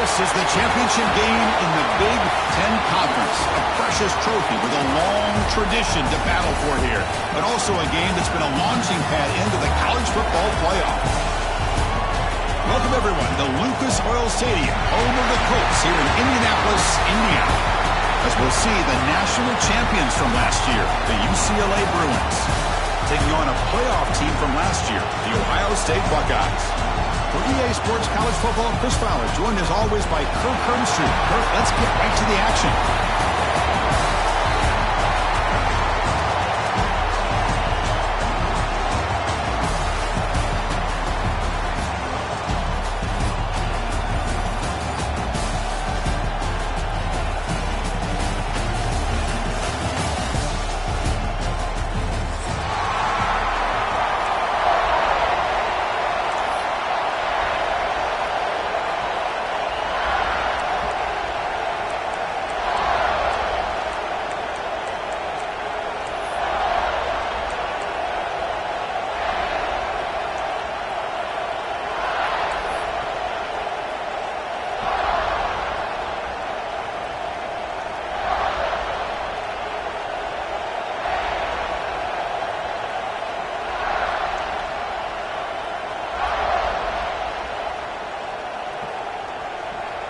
This is the championship game in the Big Ten Conference. A precious trophy with a long tradition to battle for here. But also a game that's been a launching pad into the college football playoff. Welcome, everyone, to Lucas Oil Stadium, home of the Colts here in Indianapolis, Indiana. As we'll see the national champions from last year, the UCLA Bruins, taking on a playoff team from last year, the Ohio State Buckeyes. For EA Sports College Football, Chris Fowler, joined as always by Kirk Herbstreit. Kirk, let's get right to the action.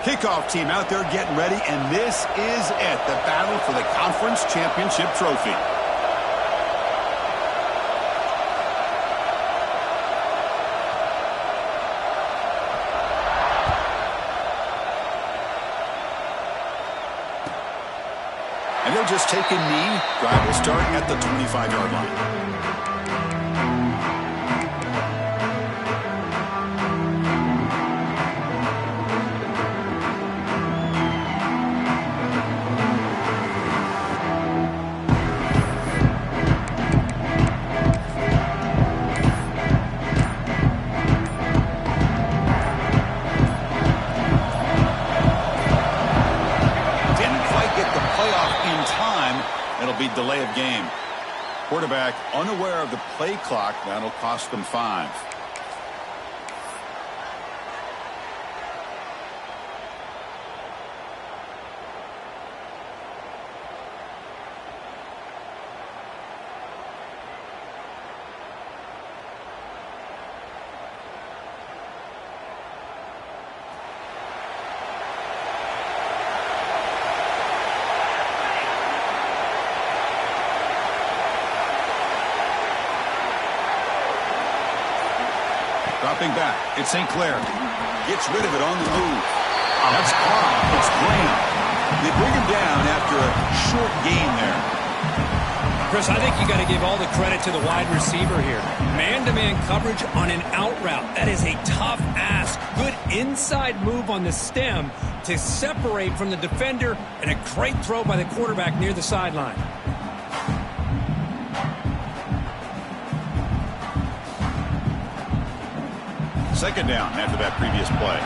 Kickoff team out there getting ready, and this is it, the battle for the conference championship trophy. And they'll just take a knee. Drive will start at the 25-yard line. Delay of game. Quarterback unaware of the play clock. That'll cost them 5. Dropping back, it's St. Clair. Gets rid of it on the move. That's caught. It's Graham. They bring him down after a short gain there. Chris, I think you got to give all the credit to the wide receiver here. Man-to-man coverage on an out route. That is a tough ask. Good inside move on the stem to separate from the defender, and a great throw by the quarterback near the sideline. Second down after that previous play.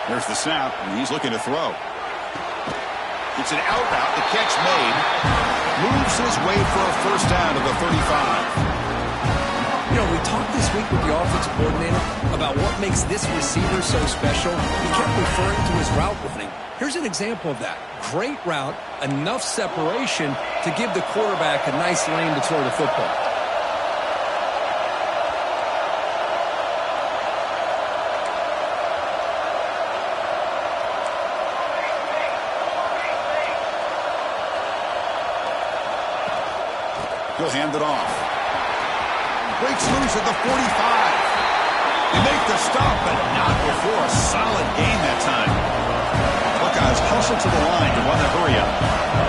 There's the snap, and he's looking to throw. It's an out route. The catch made. Moves his way for a first down to the 35. You know, we talked this week with the offensive coordinator about what makes this receiver so special. He kept referring to his route running. Here's an example of that. Great route, enough separation to give the quarterback a nice lane to throw the football. He'll hand it off. Breaks loose at the 45. They make the stop, but not before a solid gain that time. Buckeyes hustle to the line to want to hurry up.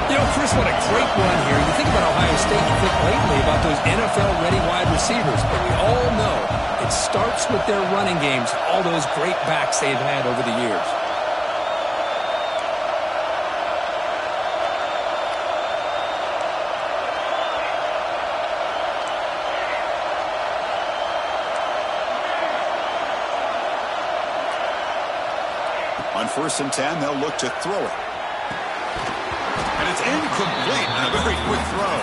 You know, Chris, what a great run here. You think about Ohio State, you think lately about those NFL-ready wide receivers, but we all know it starts with their running games, all those great backs they've had over the years. On 1st and 10, they'll look to throw it. And it's incomplete on a very quick throw.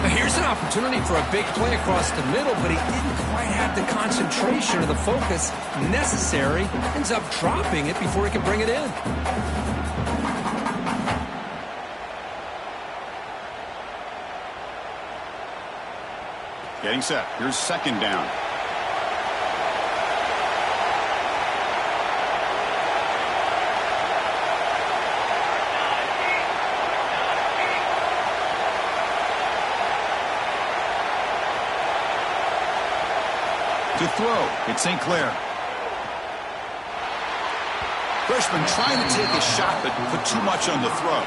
Now here's an opportunity for a big play across the middle, but he didn't quite have the concentration or the focus necessary. Ends up dropping it before he can bring it in. Getting set. Here's second down. To throw, it's St. Clair. Freshman trying to take a shot, but put too much on the throw.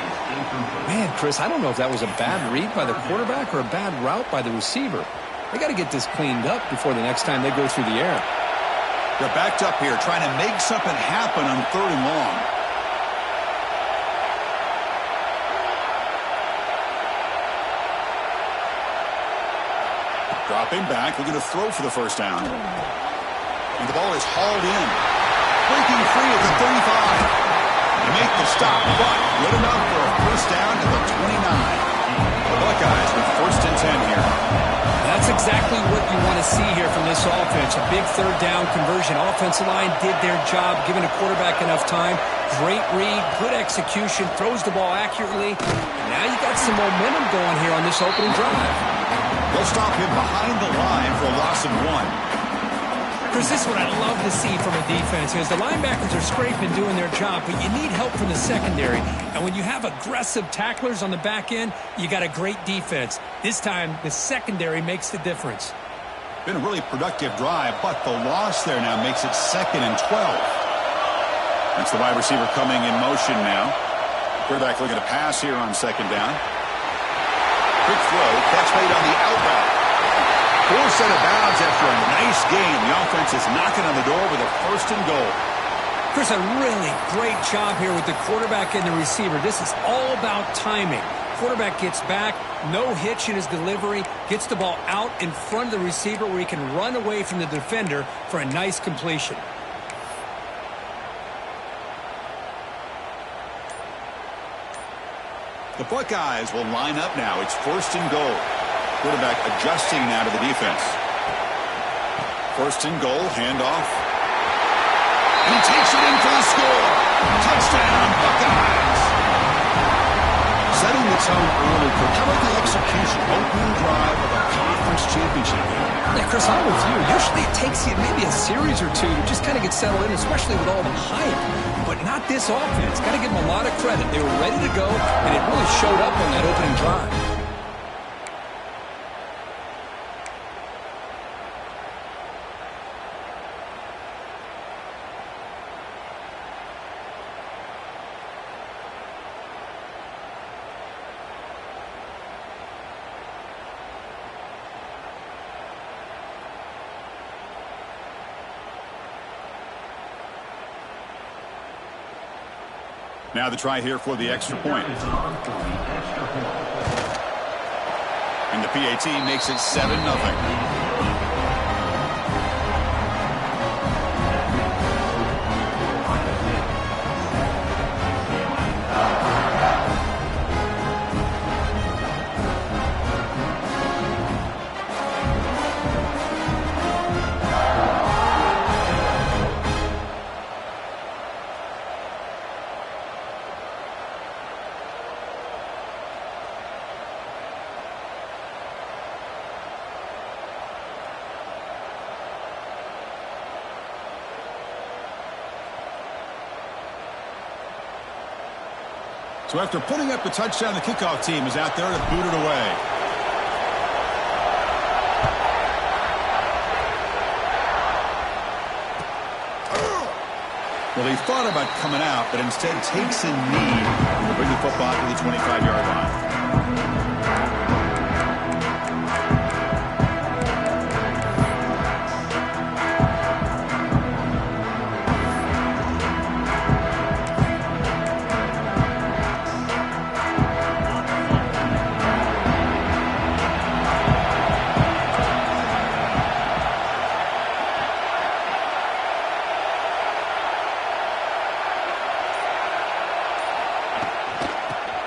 Man, Chris, I don't know if that was a bad read by the quarterback or a bad route by the receiver. They got to get this cleaned up before the next time they go through the air. They're backed up here, trying to make something happen on 3rd and long. Dropping back, looking to throw for the first down. And the ball is hauled in. Breaking free at the 35. They make the stop, but good enough for a first down at the 29. The Buckeyes with 1st and 10 here. That's exactly what you want to see here from this offense. A big 3rd down conversion. Offensive line did their job, giving the quarterback enough time. Great read, good execution, throws the ball accurately. And now you got some momentum going here on this opening drive. They'll stop him behind the line for a loss of 1. Chris, this is what I love to see from a defense is the linebackers are scraping, doing their job, but you need help from the secondary. And when you have aggressive tacklers on the back end, you got a great defense. This time, the secondary makes the difference. Been a really productive drive, but the loss there now makes it 2nd and 12. That's the wide receiver coming in motion now. Quarterback looking to pass here on 2nd down. Quick throw, catch made on the out route. Full set of bounds after a nice game. The offense is knocking on the door with a 1st and goal. Chris, a really great job here with the quarterback and the receiver. This is all about timing. Quarterback gets back, no hitch in his delivery, gets the ball out in front of the receiver where he can run away from the defender for a nice completion. The Buckeyes will line up now. It's 1st and goal. Quarterback adjusting now to the defense. 1st and goal, handoff. And he takes it in for the score. Touchdown, Buckeyes. Setting the tone early. How about the execution? Opening drive of a conference championship game. Yeah, Chris, I'm with you. Usually it takes you maybe a series or two to just kind of get settled in, especially with all the hype. But not this offense. Got to give them a lot of credit. They were ready to go, and it really showed up on that opening drive. Now the try here for the extra point. And the PAT makes it 7-0. So after putting up a touchdown, the kickoff team is out there to boot it away. Well, he thought about coming out, but instead takes a knee to bring the football to the 25-yard line.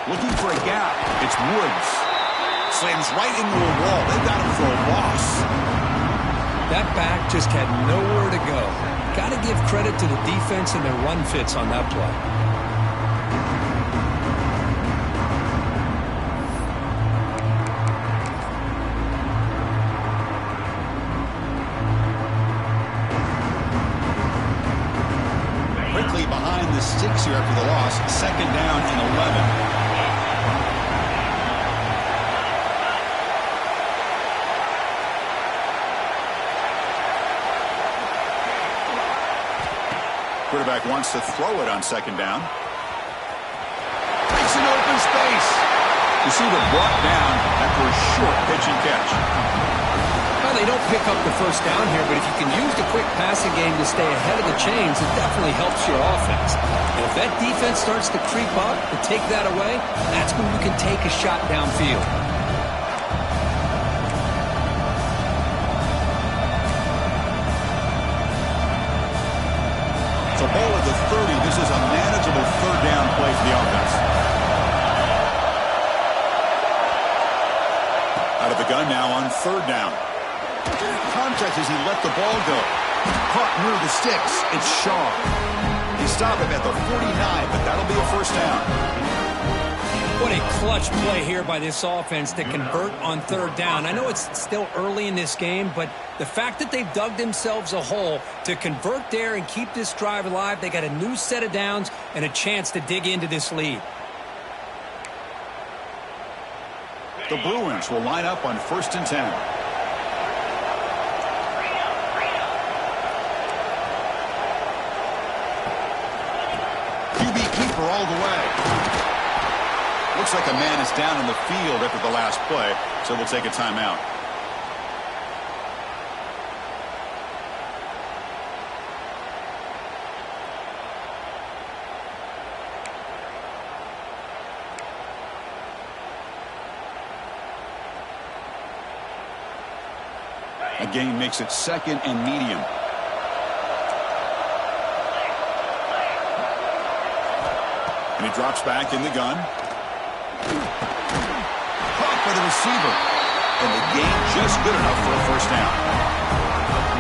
Looking for a gap. It's Woods. Slams right into a wall. They've got him for a loss. That back just had nowhere to go. Got to give credit to the defense and their run fits on that play. Quickly behind the sticks here after the loss. 2nd down and 11. Quarterback wants to throw it on 2nd down. Takes an open space. Receiver brought down after a short pitch and catch. Well, they don't pick up the first down here, but if you can use the quick passing game to stay ahead of the chains, it definitely helps your offense. And if that defense starts to creep up and take that away, that's when you can take a shot downfield. So ball at the 30. This is a manageable 3rd down play for the offense. Out of the gun now on 3rd down. Contact as he let the ball go. Caught near the sticks. It's Shaw. He stopped him at the 49, but that'll be a 1st down. What a clutch play here by this offense to convert on 3rd down. I know it's still early in this game, but the fact that they've dug themselves a hole to convert there and keep this drive alive, they got a new set of downs and a chance to dig into this lead. The Bruins will line up on 1st and 10. QB keeper all the way. Looks like a man is down in the field after the last play, so we'll take a timeout. A gain makes it 2nd and medium. And he drops back in the gun. Caught by the receiver. And the gain just good enough for a 1st down.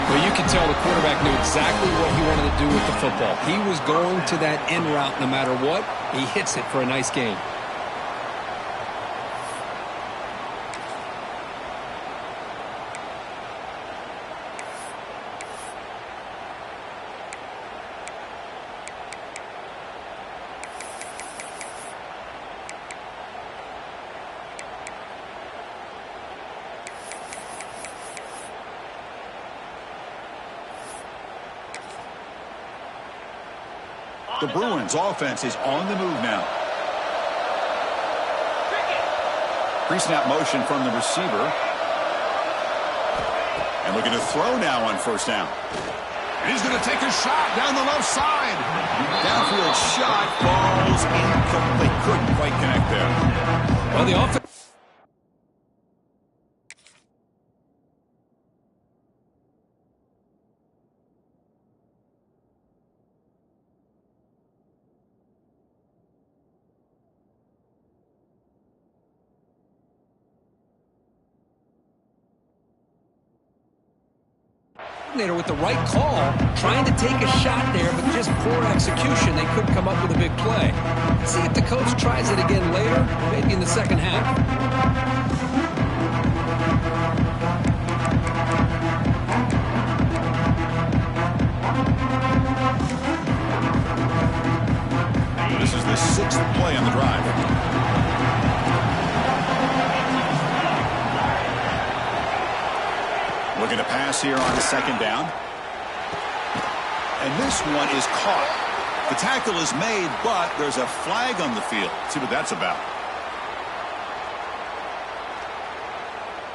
Well, you can tell the quarterback knew exactly what he wanted to do with the football. He was going to that in route no matter what. He hits it for a nice gain. The Bruins offense is on the move now. Pre-snap motion from the receiver. And looking to throw now on 1st down. And he's going to take a shot down the left side. Downfield shot falls incomplete. Couldn't quite connect there. Well, the offense. With the right call, trying to take a shot there, but just poor execution. They couldn't come up with a big play. Let's see if the coach tries it again later, maybe in the 2nd half. This is the 6th play on the drive. Looking to pass here on 2nd down. And this one is caught. The tackle is made, but there's a flag on the field. Let's see what that's about.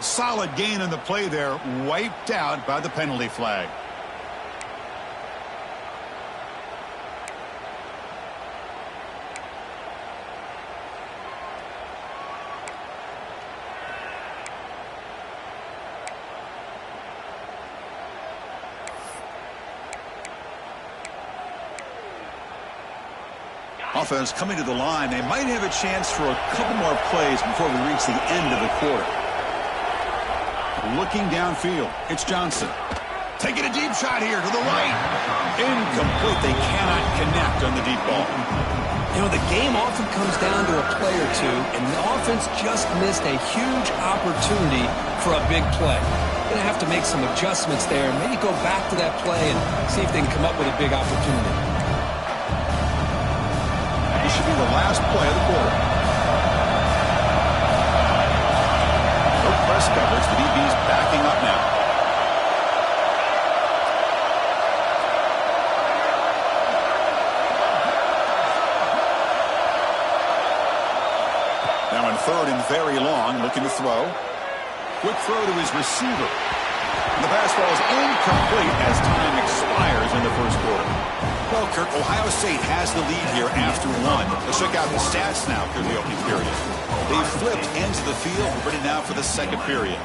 Solid gain on the play there, wiped out by the penalty flag. Offense coming to the line. They might have a chance for a couple more plays before we reach the end of the quarter. Looking downfield, it's Johnson. Taking a deep shot here to the right. Incomplete. They cannot connect on the deep ball. You know, the game often comes down to a play or two, and the offense just missed a huge opportunity for a big play. Going to have to make some adjustments there, maybe go back to that play and see if they can come up with a big opportunity. This should be the last play of the quarter. No press coverage. The DB's backing up now. Now in third and very long, looking to throw. Quick throw to his receiver. And the pass falls incomplete as time expires in the first quarter. Well, Kirk, Ohio State has the lead here after one. Let's check out the stats now through the opening period. They've flipped into the field. We're ready now for the second period.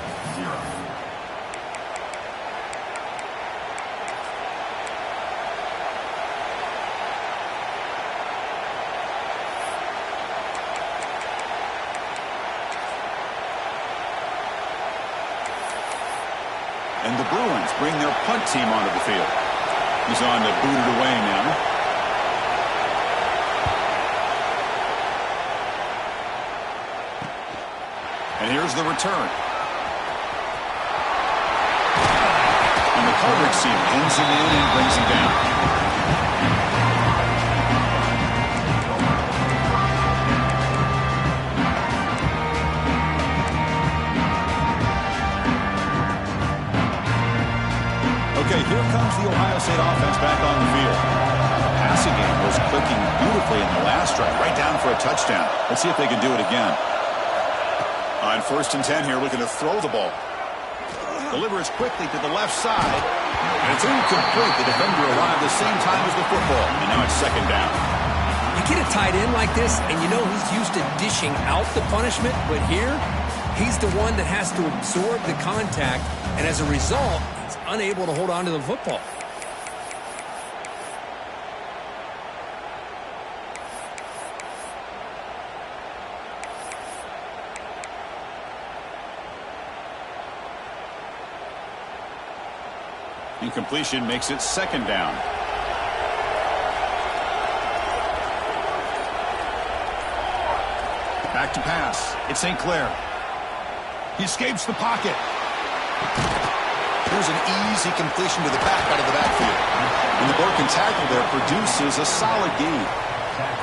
And the Bruins bring their punt team onto the field. He's on to boot it away now. And here's the return. And the coverage team pins him in and brings him down. Okay, here comes the Ohio State offense back on the field. The passing game was clicking beautifully in the last drive, right down for a touchdown. Let's see if they can do it again. On 1st and 10 here, looking to throw the ball. Delivers quickly to the left side. And it's incomplete. The defender arrived the same time as the football. And now it's 2nd down. You get a tight end like this, and you know he's used to dishing out the punishment, but here, he's the one that has to absorb the contact, and as a result, he's unable to hold on to the football. Incompletion makes it 2nd down. Back to pass. It's St. Clair. He escapes the pocket. Here's an easy completion to the back out of the backfield. And the broken tackle there produces a solid gain.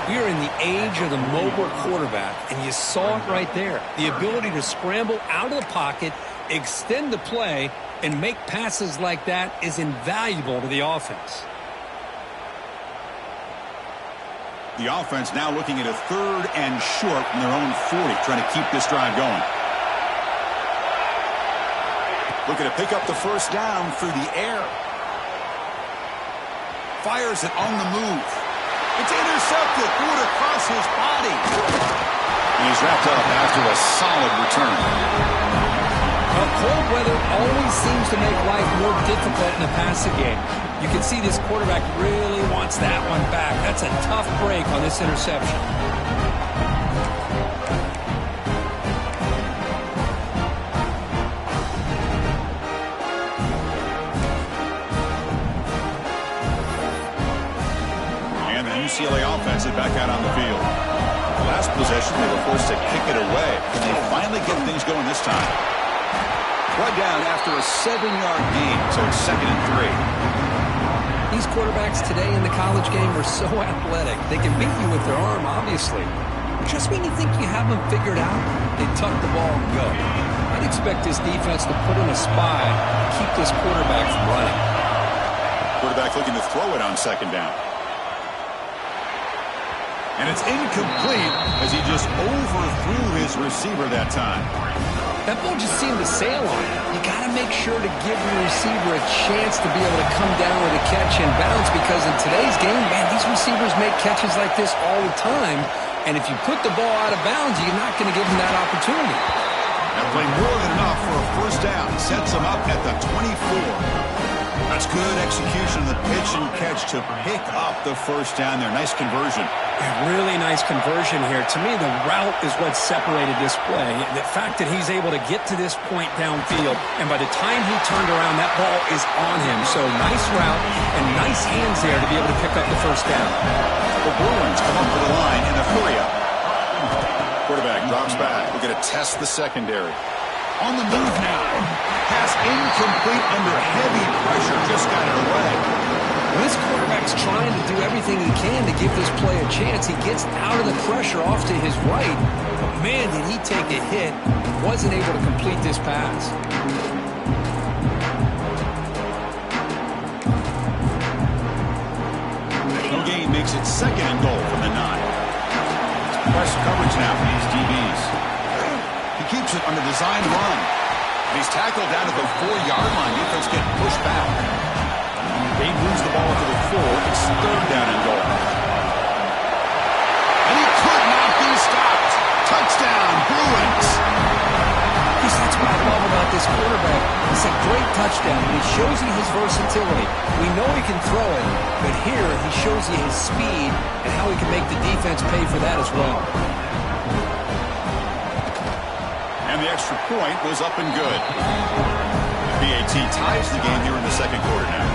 We are in the age of the mobile quarterback, and you saw it right there. The ability to scramble out of the pocket, extend the play, and make passes like that is invaluable to the offense. The offense now looking at a 3rd and short from their own 40, trying to keep this drive going. Looking to pick up the 1st down through the air. Fires it on the move. It's intercepted. Threw it across his body. And he's wrapped up after a solid return. Well, cold weather always seems to make life more difficult in the passing game. You can see this quarterback really wants that one back. That's a tough break on this interception. And the UCLA offense is back out on the field. The last possession, they were forced to kick it away. And they finally get things going this time. Brought down after a 7-yard gain, so it's 2nd and 3. These quarterbacks today in the college game are so athletic. They can beat you with their arm, obviously. Just when you think you have them figured out, they tuck the ball and go. I'd expect this defense to put in a spy and keep this quarterback from running. Quarterback looking to throw it on 2nd down. And it's incomplete as he just overthrew his receiver that time. That ball just seemed to sail on him. You got to make sure to give your receiver a chance to be able to come down with a catch and bounce, because in today's game, man, these receivers make catches like this all the time. And if you put the ball out of bounds, you're not going to give them that opportunity. That play more than enough for a 1st down. Sets them up at the 24. That's good execution of the pitch and catch to pick up the first down there. Nice conversion. Really nice conversion here. To me, the route is what separated this play. The fact that he's able to get to this point downfield, and by the time he turned around, that ball is on him. So nice route and nice hands there to be able to pick up the first down. The Bruins come up with a line in a hurry-up. Quarterback drops back. We're going to test the secondary. On the move now. Pass incomplete under heavy pressure. Just got it away. When this quarterback's trying to do everything he can to give this play a chance, he gets out of the pressure off to his right. But man, did he take a hit. Wasn't able to complete this pass. No gain makes it second and goal from the 9. Press coverage now for these DBs. He keeps it on the design run. He's tackled down at the 4-yard line. Defense getting pushed back. They moves the ball to the 4. It's third down and goal. And he could not be stopped. Touchdown, Bruins. That's what I love about this quarterback. It's a great touchdown, and he shows you his versatility. We know he can throw it, but here he shows you his speed and how he can make the defense pay for that as well. And the extra point was up and good. The PAT ties the game here in the second quarter now.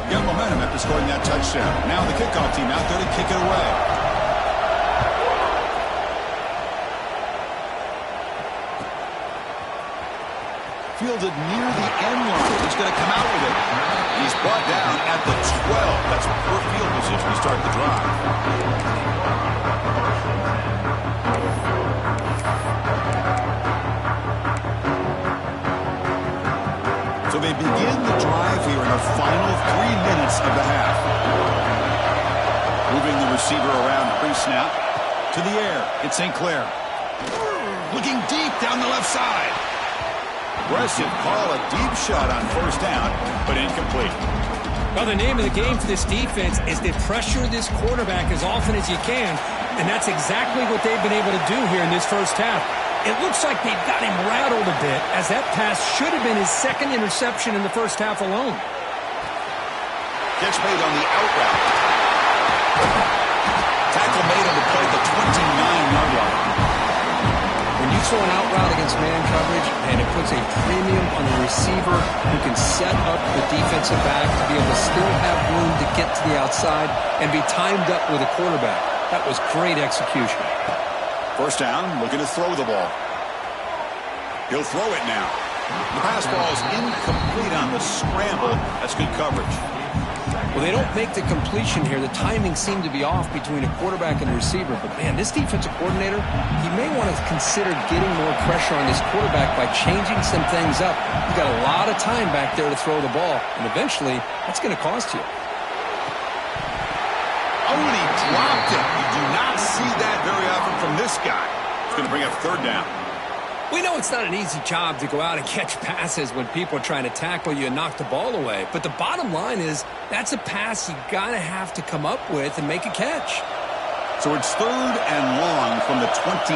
Got momentum after scoring that touchdown. Now the kickoff team out there to kick it away. Fielded near the end line. He's going to come out with it. He's brought down at the 12. That's poor field position to start the drive. So they begin the drive here in the final 3 minutes of the half. Moving the receiver around pre-snap. To the air. It's St. Clair. Looking deep down the left side. Aggressive call, a deep shot on first down, but incomplete. Well, the name of the game for this defense is to pressure this quarterback as often as you can, and that's exactly what they've been able to do here in this first half. It looks like they've got him rattled a bit, as that pass should have been his second interception in the first half alone. Catch made on the out route. Tackle made on the play at the 29-yard line. When you throw an out route against man coverage, and it puts a premium on the receiver who can set up the defensive back to be able to still have room to get to the outside and be timed up with a quarterback. That was great execution. First down, looking to throw the ball. He'll throw it now. The pass ball is incomplete on the scramble. That's good coverage. Well, they don't make the completion here. The timing seemed to be off between a quarterback and a receiver. But, man, this defensive coordinator, he may want to consider getting more pressure on his quarterback by changing some things up. You've got a lot of time back there to throw the ball, and eventually that's going to cost you. Oh, and he dropped it. You do not see that very often from this guy. It's going to bring up third down. We know it's not an easy job to go out and catch passes when people are trying to tackle you and knock the ball away. But the bottom line is that's a pass you got to have to come up with and make a catch. So it's third and long from the 29.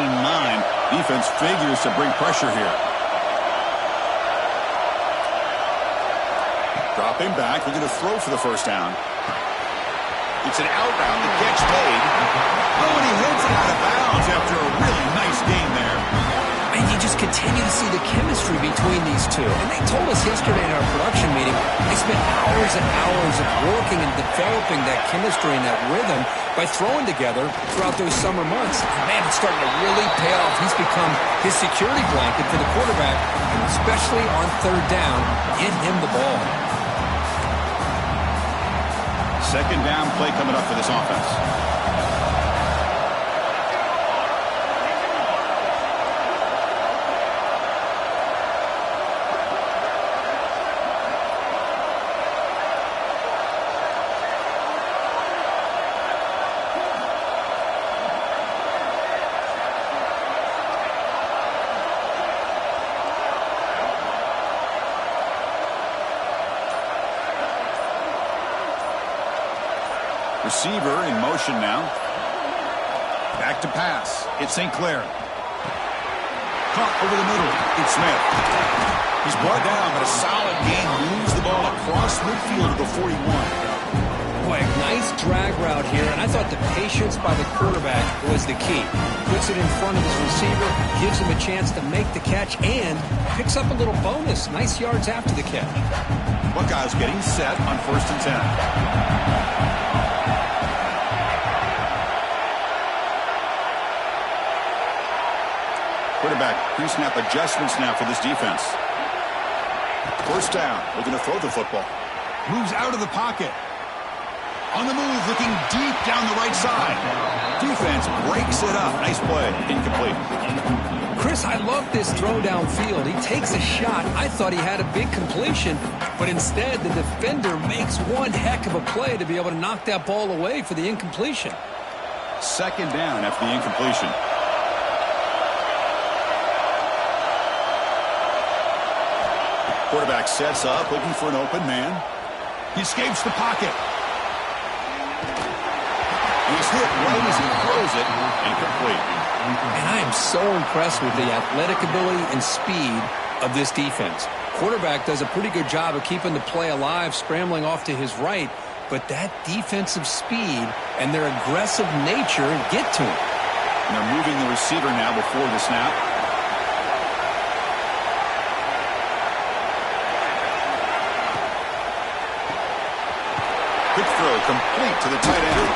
Defense figures to bring pressure here. Dropping back, looking to throw for the first down. It's an out route, the catch made. Oh, and he hits it out of bounds after a really nice game there. And you just continue to see the chemistry between these two. And they told us yesterday in our production meeting, they spent hours and hours of working and developing that chemistry and that rhythm by throwing together throughout those summer months. And man, it's starting to really pay off. He's become his security blanket for the quarterback, and especially on third down, get him the ball. Second down play coming up for this offense. Receiver in motion now. Back to pass. It's St. Clair. caught over the middle. It's Smith. He's brought down, but a solid gain moves the ball across midfield to the 41. Boy, nice drag route here, and I thought the patience by the quarterback was the key. Puts it in front of his receiver, gives him a chance to make the catch, and picks up a little bonus. Nice yards after the catch. Buckeyes getting set on 1st and 10. Quarterback pre-snap adjustments now for this defense. 1st down. We're going to throw the football. Moves out of the pocket. On the move, looking deep down the right side. Defense breaks it up. Nice play. Incomplete. Chris, I love this throw downfield. He takes a shot. I thought he had a big completion, but instead the defender makes one heck of a play to be able to knock that ball away for the incompletion. 2nd down after the incompletion. Quarterback sets up, looking for an open man. He escapes the pocket. He's hit right as he throws it, incomplete. And I am so impressed with the athletic ability and speed of this defense. Quarterback does a pretty good job of keeping the play alive, scrambling off to his right, but that defensive speed and their aggressive nature get to him. And they're moving the receiver now before the snap. Quick throw, complete to the tight end.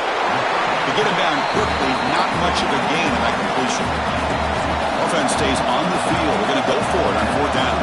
To get him down quickly, not much of a gain in that completion. Offense stays on the field. We're going to go for it on 4th down.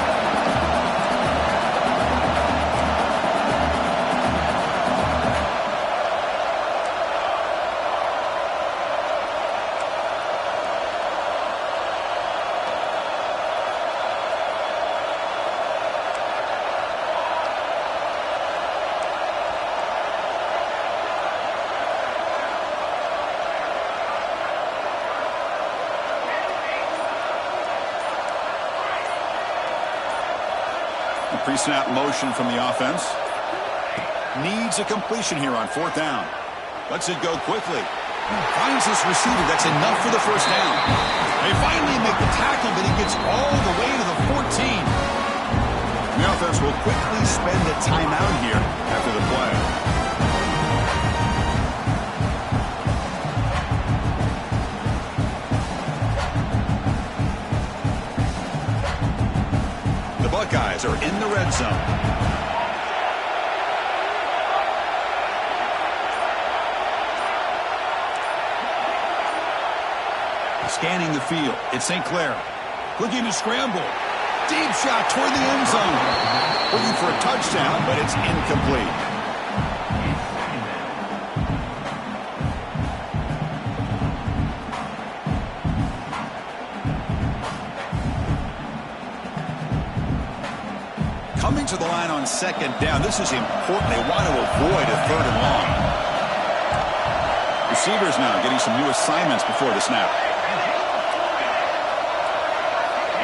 Pre-snap motion from the offense. Needs a completion here on 4th down. Lets it go quickly. Finds this receiver. That's enough for the 1st down. They finally make the tackle, but he gets all the way to the 14. The offense will quickly spend a timeout here after the play. Buckeyes are in the red zone. Scanning the field. It's St. Clair. Looking to scramble. Deep shot toward the end zone. Looking for a touchdown, but it's incomplete. Coming to the line on 2nd down. This is important. They want to avoid a 3rd and long. Receivers now getting some new assignments before the snap.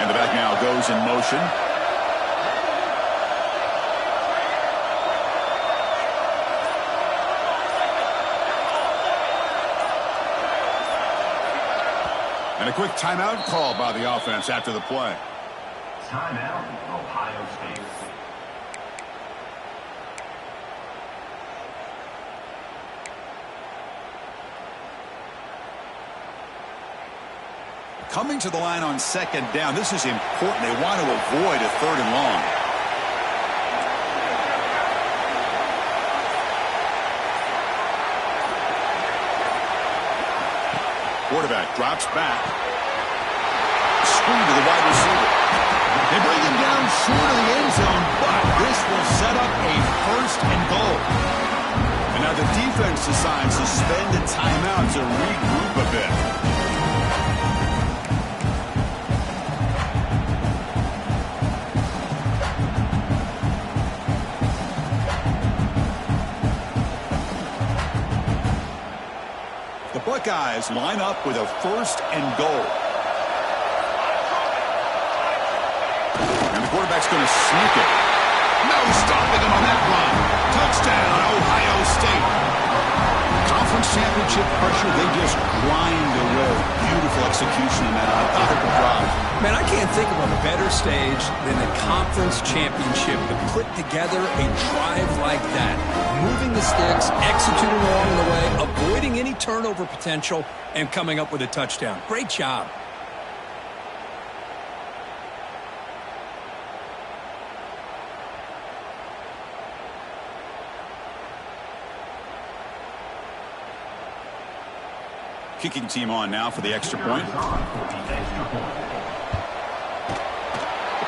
And the back now goes in motion. And a quick timeout called by the offense after the play. Timeout, Ohio State. Coming to the line on 2nd down. This is important. They want to avoid a 3rd and long. Quarterback drops back. Screen to the wide receiver. They bring him down short of the end zone, but this will set up a 1st and goal. And now the defense decides to spend a timeout to regroup a bit. The Buckeyes line up with a 1st and goal. And the quarterback's going to sneak it. No stopping him on that run. Touchdown, Ohio State. Conference championship pressure, they just grind away. Beautiful execution on that methodical drive. Man, I can't think of a better stage than the conference championship to put together a drive like that. Moving the sticks, executing along the way, avoiding any turnover potential, and coming up with a touchdown. Great job. Kicking team on now for the extra point. The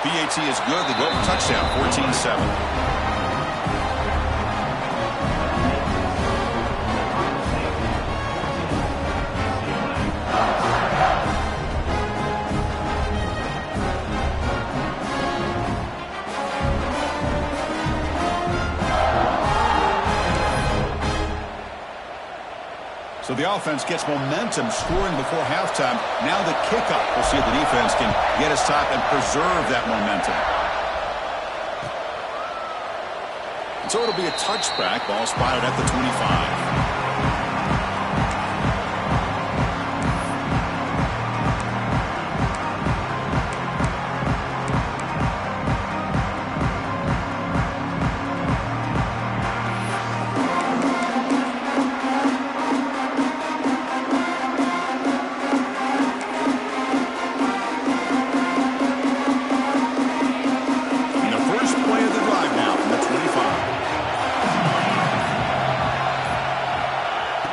PAT is good. They go for touchdown, 14-7. So the offense gets momentum scoring before halftime. Now the kickoff. We'll see if the defense can get a stop and preserve that momentum. And so it'll be a touchback. Ball spotted at the 25.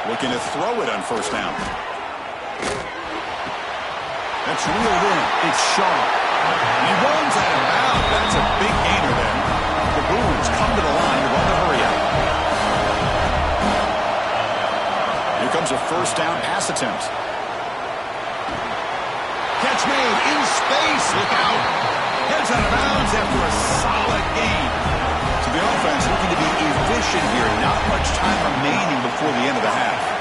Looking to throw it on first down. That's reeled in. It's sharp. He runs out of bounds. That's a big gainer there. The Bruins come to the line to run the hurry up. Here comes a first down pass attempt. Catch made in space. Look out. Heads out of bounds after a solid gain. So the offense looking to be efficient here. Not much time remaining before the end of the half.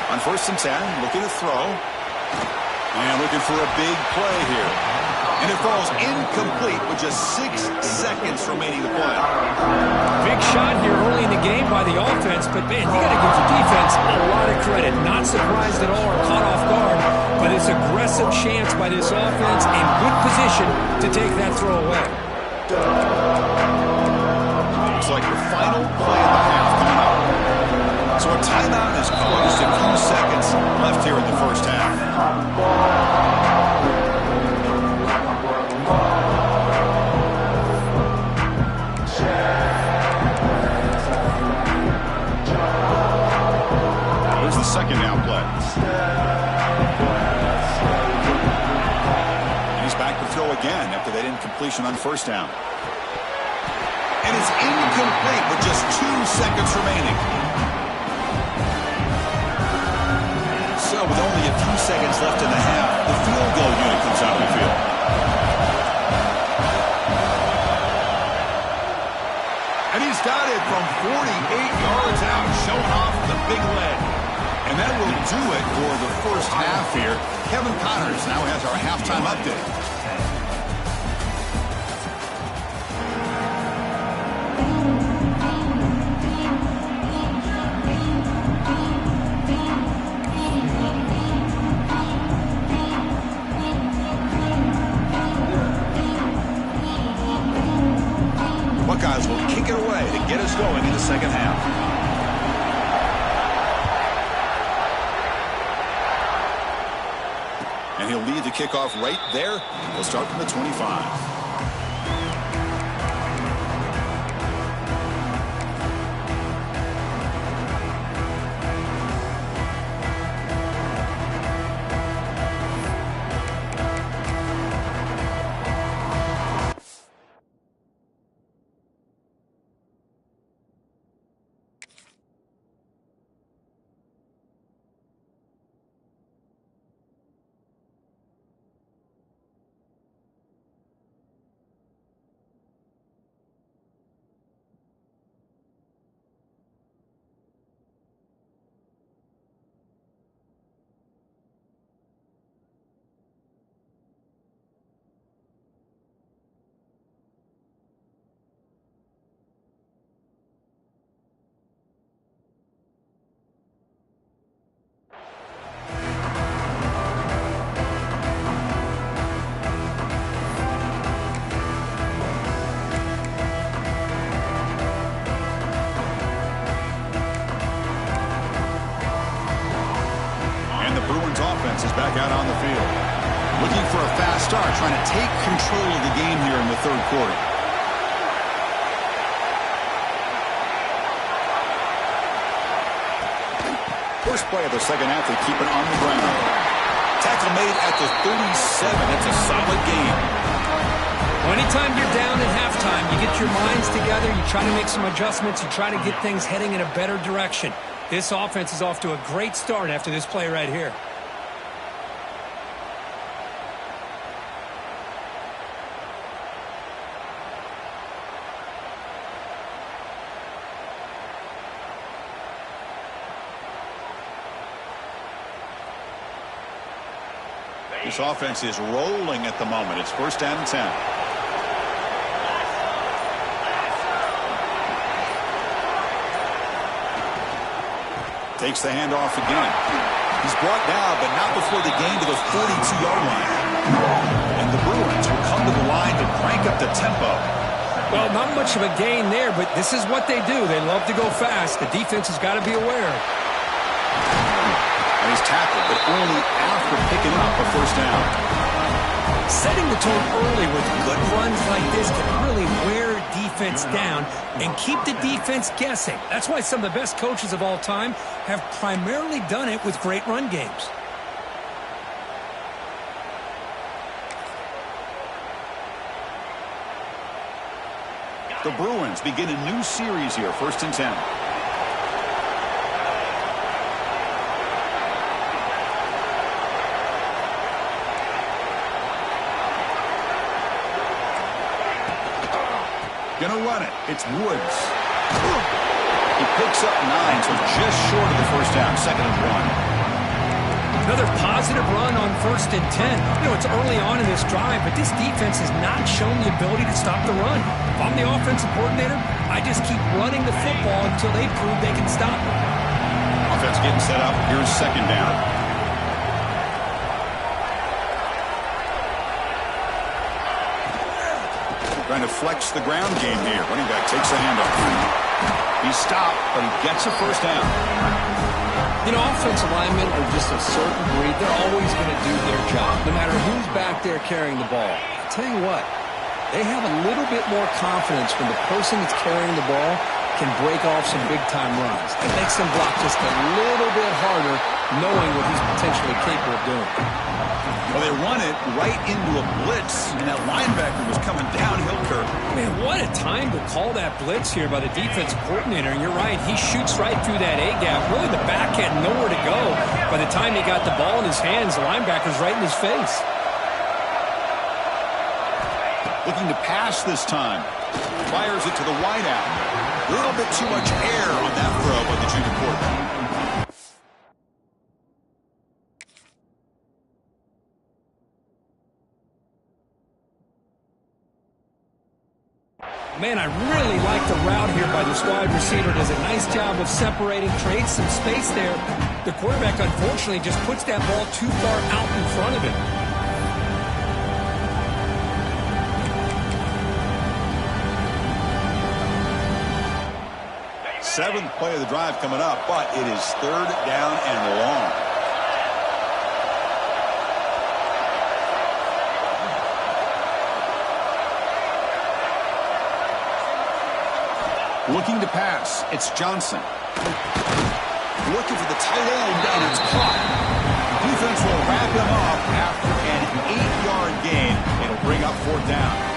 On 1st and 10, looking to throw. And looking for a big play here. And it falls incomplete with just 6 seconds remaining to play. Big shot here early in the game by the offense, but man, you got to give the defense a lot of credit. Not surprised at all or caught off guard, but it's aggressive chance by this offense in good position to take that throw away. Looks like the final play of the half coming up. So a timeout is called. Just a few seconds left here in the first half. Here's the second down play. He's back to throw again after that incompletion on first down. And it's incomplete with just 2 seconds remaining. So with only a few seconds left in the half, the field goal unit comes out of the field. And he's got it from 48 yards out, showing off the big leg. And that will do it for the first half here. Kevin Connors now has our halftime update. Buckeyes will kick it away to get us going in the second half. And he'll lead the kickoff right there. He'll start from the 25. is back out on the field. Looking for a fast start, trying to take control of the game here in the third quarter. First play of the second half, they keep it on the ground. Tackle made at the 37. That's a solid game. Well, anytime you're down at halftime, you get your minds together, you try to make some adjustments, you try to get things heading in a better direction. This offense is off to a great start after this play right here. This offense is rolling at the moment. It's first down and 10. Takes the handoff again. He's brought down, but not before the gain to the 42-yard line. And the Bruins will come to the line to crank up the tempo. Well, not much of a gain there, but this is what they do. They love to go fast. The defense has got to be aware. And he's tackled, but only after picking up a first down. Setting the tone early with good runs like this can really wear defense down and keep the defense guessing. That's why some of the best coaches of all time have primarily done it with great run games. The Bruins begin a new series here, first and 10. Gonna run it. It's Woods. He picks up 9, so just short of the first down. Second and 1. Another positive run on first and 10. You know, it's early on in this drive, but this defense has not shown the ability to stop the run. If I'm the offensive coordinator, I just keep running the football until they prove they can stop it. Offense getting set up. Here's second down. Trying to flex the ground game here. Running back takes a handoff. He's stopped, but he gets a first down. You know, offensive linemen are just a certain breed. They're always going to do their job, no matter who's back there carrying the ball. I tell you what, they have a little bit more confidence when the person that's carrying the ball can break off some big-time runs. It makes them block just a little bit harder, knowing what he's potentially capable of doing. Well, they run it right into a blitz, and that linebacker was coming downhill, Kirk. Man, what a time to call that blitz here by the defensive coordinator. And you're right, he shoots right through that A-gap. Really, the back had nowhere to go. By the time he got the ball in his hands, the linebacker's right in his face. Looking to pass this time. Fires it to the wideout. A little bit too much air on that throw by the junior quarterback. Man, I really like the route here by this wide receiver. Does a nice job of separating, creates some space there. The quarterback, unfortunately, just puts that ball too far out in front of him. Seventh play of the drive coming up, but it is third down and long. Looking to pass. It's Johnson. Looking for the tight end, and it's caught. The defense will wrap him up after an 8-yard gain. It'll bring up fourth down.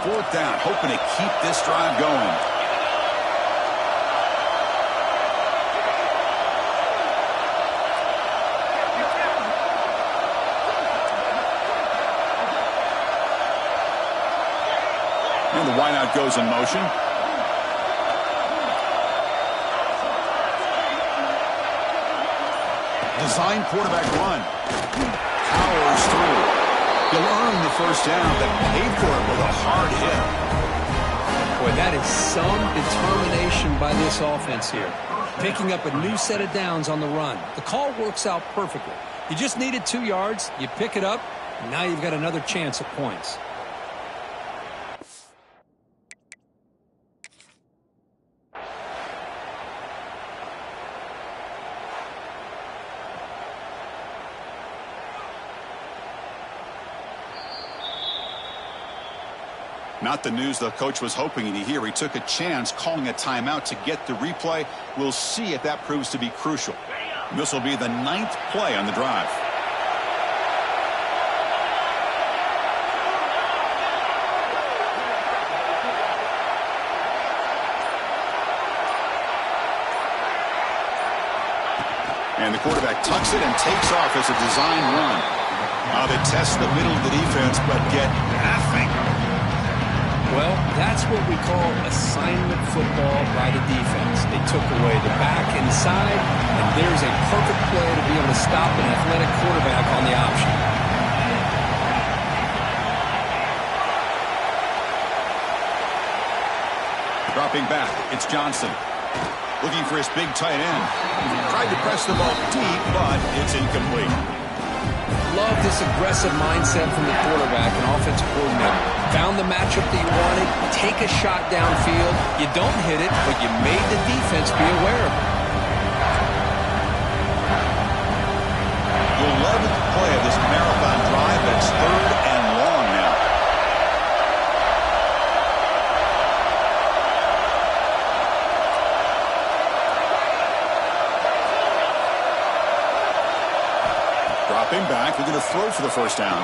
Fourth down, hoping to keep this drive going. And the wideout goes in motion. Design quarterback run. Powers through. He'll earn the first down, but paid for it with a hard hit. Boy, that is some determination by this offense here. Picking up a new set of downs on the run. The call works out perfectly. You just needed 2 yards. You pick it up, and now you've got another chance at points. Not the news the coach was hoping to hear. He took a chance calling a timeout to get the replay. We'll see if that proves to be crucial. This will be the 9th play on the drive. And the quarterback tucks it and takes off as a design run. They test the middle of the defense, but get nothing. Well, that's what we call assignment football by the defense. They took away the back inside, and there's a perfect play to be able to stop an athletic quarterback on the option. Dropping back, it's Johnson. Looking for his big tight end. Tried to press the ball deep, but it's incomplete. Love this aggressive mindset from the quarterback and offensive coordinator. Found the matchup that you wanted, take a shot downfield. You don't hit it, but you made the defense be aware of it. The 11th play of this marathon drive, it's 3rd and long now. Dropping back, we're going to throw for the first down.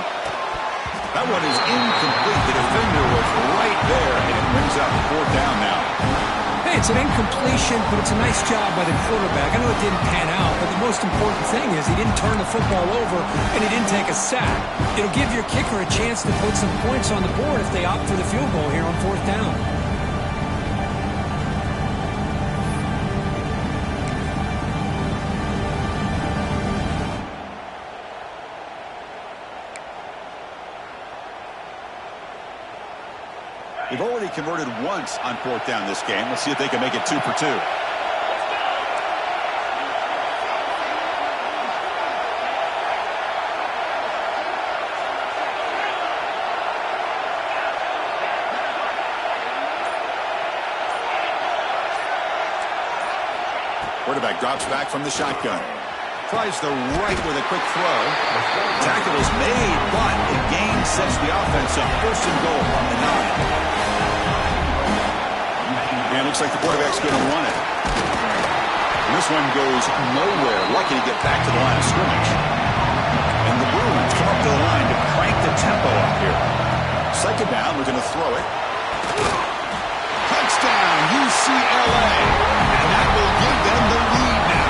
That one is incomplete. The defender was right there, and it brings up 4th down now. Hey, it's an incompletion, but it's a nice job by the quarterback. I know it didn't pan out, but the most important thing is he didn't turn the football over, and he didn't take a sack. It'll give your kicker a chance to put some points on the board if they opt for the field goal here on 4th down. They've already converted once on 4th down this game. Let's see if they can make it 2 for 2. Quarterback drops back from the shotgun. Tries the right with a quick throw. Tackle is made, but the gain sets the offense up. 1st and goal on the 9. And it looks like the quarterback's going to run it. And this one goes nowhere. Lucky to get back to the line of scrimmage. And the Bruins come up to the line to crank the tempo up here. 2nd down, we're going to throw it. Touchdown, UCLA. And that will give them the lead now.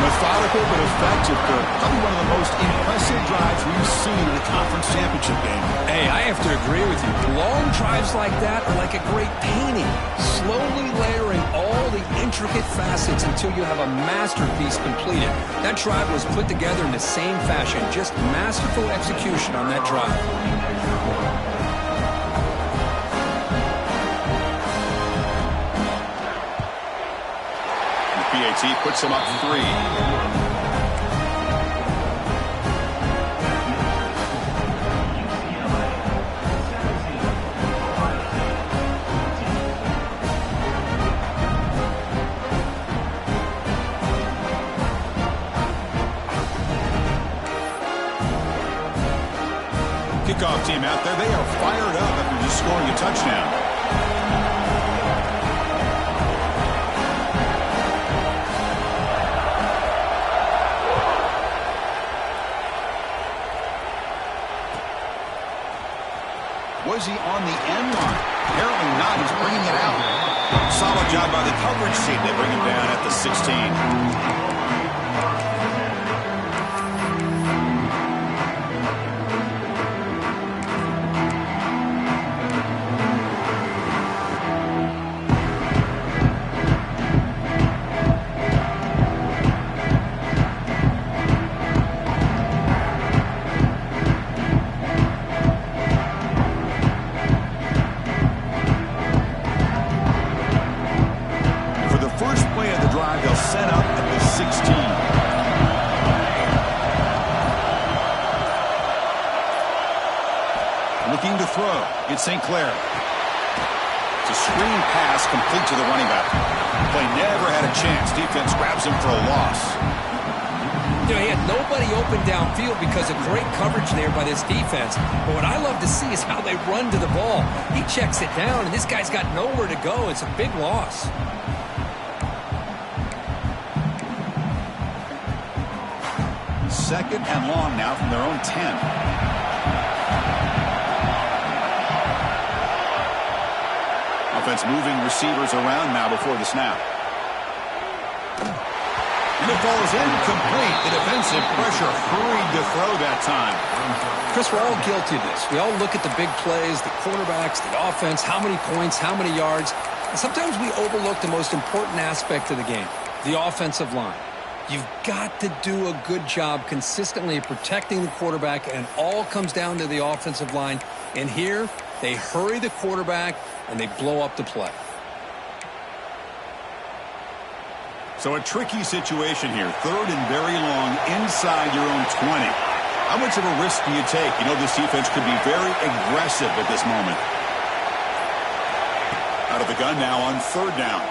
Methodical but effective. Probably one of the most impressive drives we've seen in a conference championship game. Hey, I have to agree with you. Long drives like that are like a great painting. Slowly layering all the intricate facets until you have a masterpiece completed. That drive was put together in the same fashion. Just masterful execution on that drive. PAT puts him up 3. Kickoff team out there, they are fired up after just scoring a touchdown. Was he on the end line? Apparently not. He's bringing it out. Solid job by the coverage team. They bring him down at the 16. It's St. Clair. It's a screen pass complete to the running back. Play never had a chance. Defense grabs him for a loss. You know, he had nobody open downfield because of great coverage there by this defense. But what I love to see is how they run to the ball. He checks it down, and this guy's got nowhere to go. It's a big loss. Second and long now from their own 10. Offense moving receivers around now before the snap. And it falls incomplete. The defensive pressure hurried to throw that time. Chris, we're all guilty of this. We all look at the big plays, the quarterbacks, the offense, how many points, how many yards. And sometimes we overlook the most important aspect of the game, the offensive line. You've got to do a good job consistently protecting the quarterback, and it all comes down to the offensive line. And here, they hurry the quarterback, and they blow up the play. So a tricky situation here. Third and very long inside your own 20. How much of a risk do you take? You know this defense could be very aggressive at this moment. Out of the gun now on third down.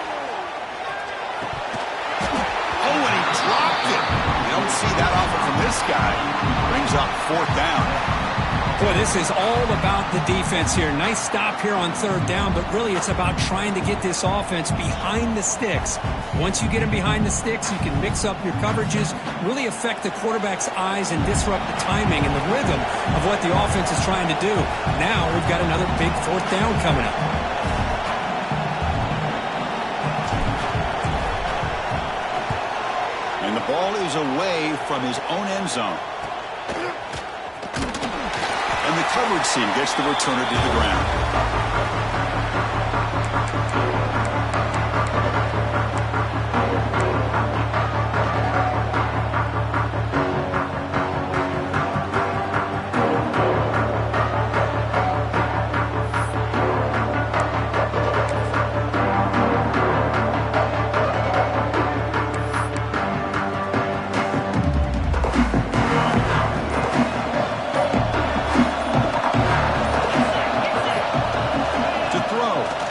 Oh, and he dropped it. You don't see that often from this guy. Brings up fourth down. Boy, this is all about the defense here. Nice stop here on third down, but really it's about trying to get this offense behind the sticks. Once you get them behind the sticks, you can mix up your coverages, really affect the quarterback's eyes and disrupt the timing and the rhythm of what the offense is trying to do. Now we've got another big fourth down coming up. And the ball is away from his own end zone. And the coverage team gets the returner to the ground.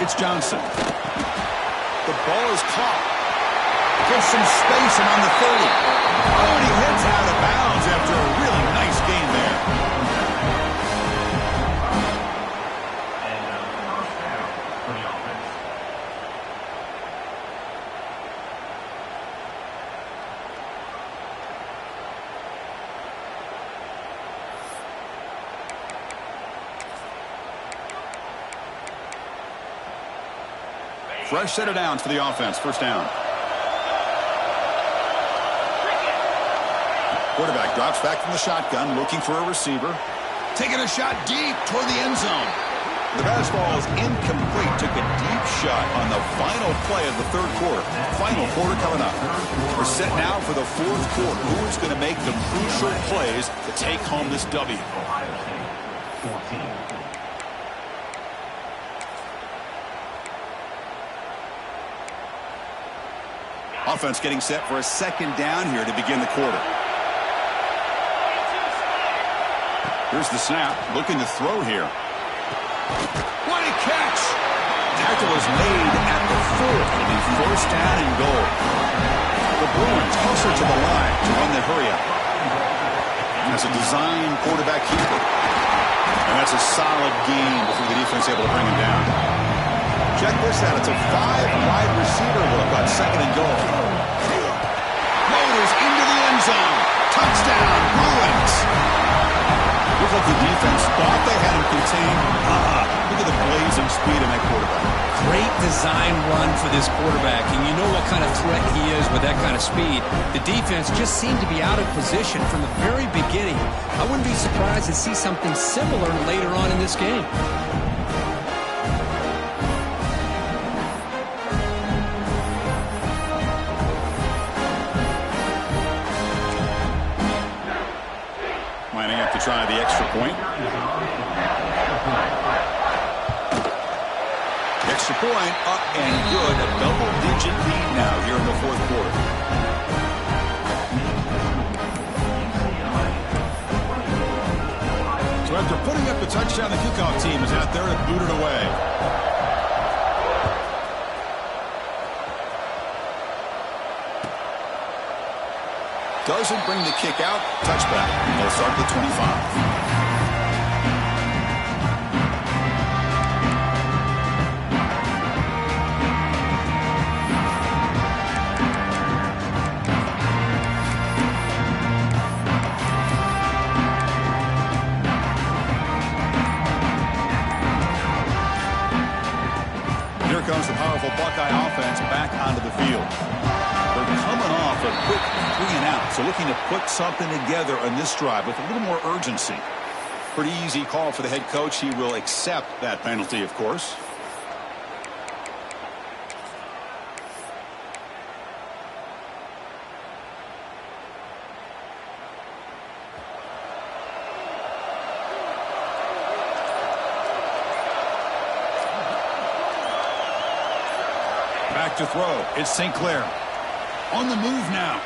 It's Johnson. The ball is caught. Gets some space and on the 30. Oh, and he hits out of bounds after a really nice game there. And first down for the offense. Fresh set of downs for the offense. First down. Quarterback drops back from the shotgun, looking for a receiver. Taking a shot deep toward the end zone. The basketball is incomplete. Took a deep shot on the final play of the third quarter. Final quarter coming up. We're set now for the fourth quarter. Who is going to make the crucial plays to take home this W? Ohio State, 14. Offense getting set for a second down here to begin the quarter. Here's the snap. Looking to throw here. What a catch! Tackle is made at the 4. It'll be first down and goal. The Bruins closer to the line to run the hurry up. As a design quarterback keeper. And that's a solid gain before the defense able to bring him down. Check this out. It's a 5-wide receiver look on second and goal. Motors into the end zone. Touchdown, Bruins. Looks like the defense thought they had him contained. Look at the blazing speed in that quarterback. Great design run for this quarterback, and you know what kind of threat he is with that kind of speed. The defense just seemed to be out of position from the very beginning. I wouldn't be surprised to see something similar later on in this game. Lining up to try the extra point. Extra point up and good. A double-digit lead now here in the fourth quarter. So So after putting up the touchdown, the kickoff team is out there to boot it away. Doesn't bring the kick out. Touchback. They'll start at the 25. Here comes the powerful Buckeye offense back onto the field. They're coming off a quick 3-and-out, so looking to put something together on this drive with a little more urgency. Pretty easy call for the head coach. He will accept that penalty, of course. Back to throw. It's St. Clair. On the move now.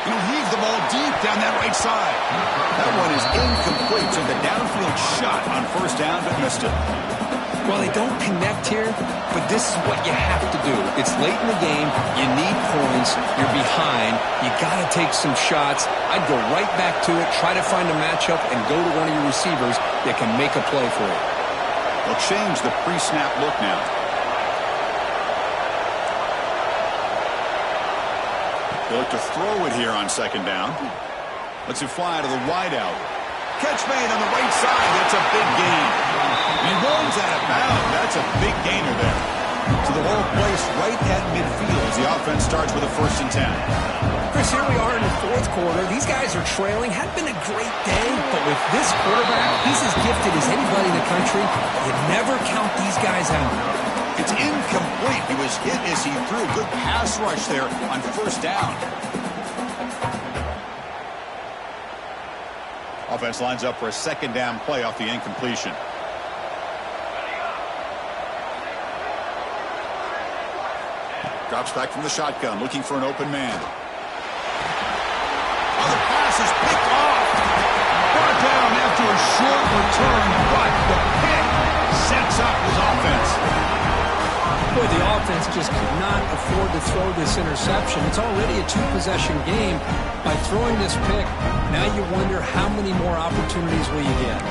He'll heave the ball deep down that right side. That one is incomplete. Took a downfield shot on first down, but missed it. Well, they don't connect here, but this is what you have to do. It's late in the game. You need points. You're behind. You got to take some shots. I'd go right back to it, try to find a matchup, and go to one of your receivers that can make a play for you. They'll change the pre-snap look now. They look to throw it here on second down. Lets it fly to the wideout. Catch made on the right side. That's a big gain. And he runs out of bounds. That's a big gainer there. So the ball placed right at midfield as the offense starts with a 1st and 10. Chris, here we are in the 4th quarter. These guys are trailing. Hadn't been a great day, but with this quarterback, he's as gifted as anybody in the country. You never count these guys out. It's incomplete. He was hit as he threw. Good pass rush there on first down. Offense lines up for a second down play off the incompletion. Drops back from the shotgun, looking for an open man. Oh, the pass is picked off. Brought down after a short return, but the pick sets up his offense. Boy, the offense just could not afford to throw this interception. It's already a 2-possession game. By throwing this pick, now you wonder how many more opportunities will you get.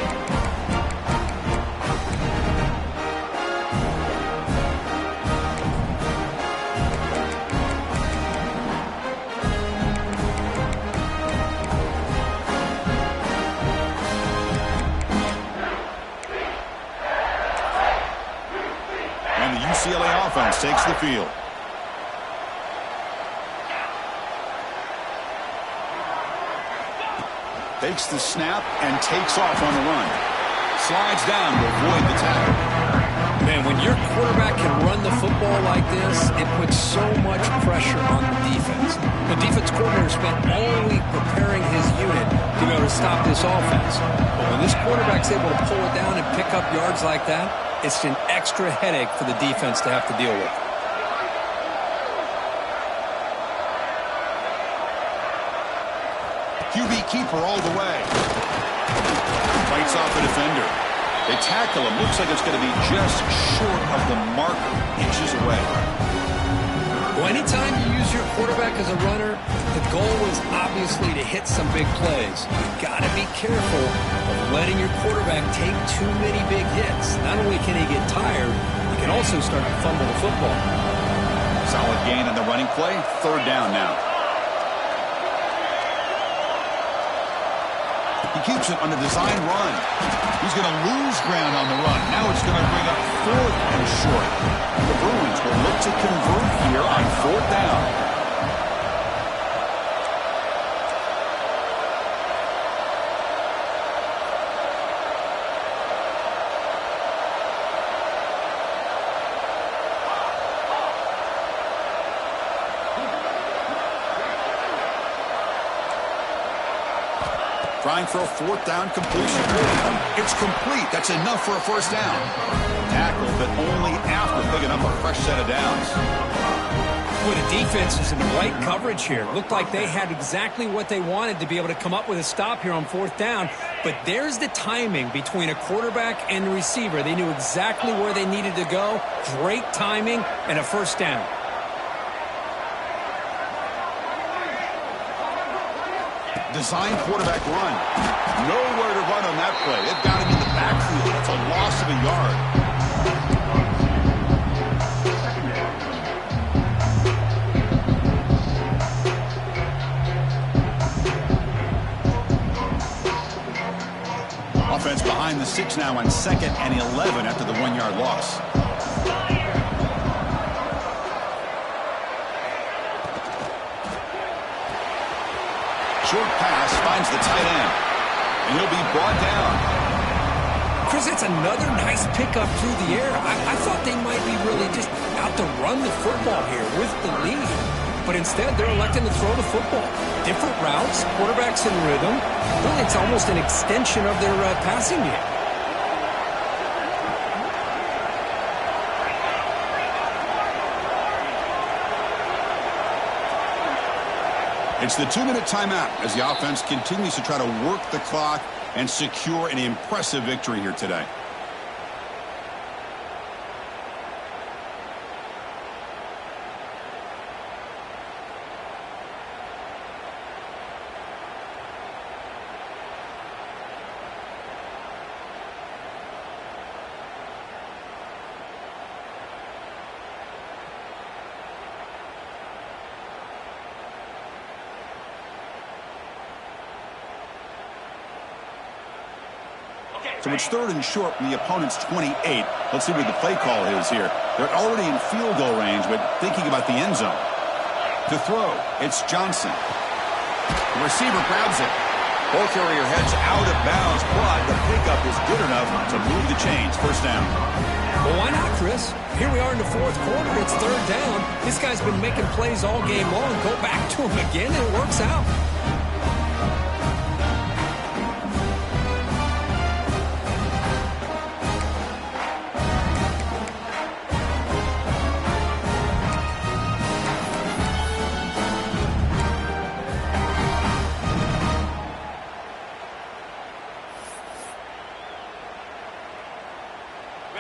UCLA offense takes the field. Takes the snap and takes off on the run. Slides down to avoid the tackle. Man, when your quarterback can run the football like this, it puts so much pressure on the defense. The defense coordinator spent all week preparing his unit to be able to stop this offense. But when this quarterback's able to pull it down and pick up yards like that, it's an extra headache for the defense to have to deal with. QB keeper all the way. Fights off the defender. They tackle him. Looks like it's going to be just short of the marker. Inches away. Well, anytime you use your quarterback as a runner, the goal is obviously to hit some big plays. You've got to be careful of letting your quarterback take too many big hits. Not only can he get tired, he can also start to fumble the football. Solid gain on the running play. 3rd down now. He keeps it on the design run. He's going to lose ground on the run. Now it's going to bring up 4th and short. The Bruins will look to convert here on 4th down. Trying for a 4th down completion. It's complete. That's enough for a 1st down. Tackle, but only after picking up a fresh set of downs. Well, the defense is in the right coverage here. Looked like they had exactly what they wanted to be able to come up with a stop here on 4th down. But there's the timing between a quarterback and a receiver. They knew exactly where they needed to go. Great timing and a first down. Design quarterback run. Nowhere to run on that play. They've got him in the backfield. It's a loss of a yard. Offense behind the 6 now on 2nd and 11 after the 1-yard loss. Short pass finds the tight end, and he'll be brought down. Chris, it's another nice pickup through the air. I thought they might be really just out to run the football here with the lead. But instead, they're electing to throw the football. Different routes, quarterbacks in rhythm. Really, it's almost an extension of their passing game. It's the 2-minute timeout as the offense continues to try to work the clock and secure an impressive victory here today. So it's 3rd and short from the opponent's 28. Let's see what the play call is here. They're already in field goal range, but thinking about the end zone. To throw, it's Johnson. The receiver grabs it. Ball carrier heads out of bounds, but the pickup is good enough to move the chains. First down. Well, why not, Chris? Here we are in the 4th quarter. It's 3rd down. This guy's been making plays all game long. Go back to him again, and it works out.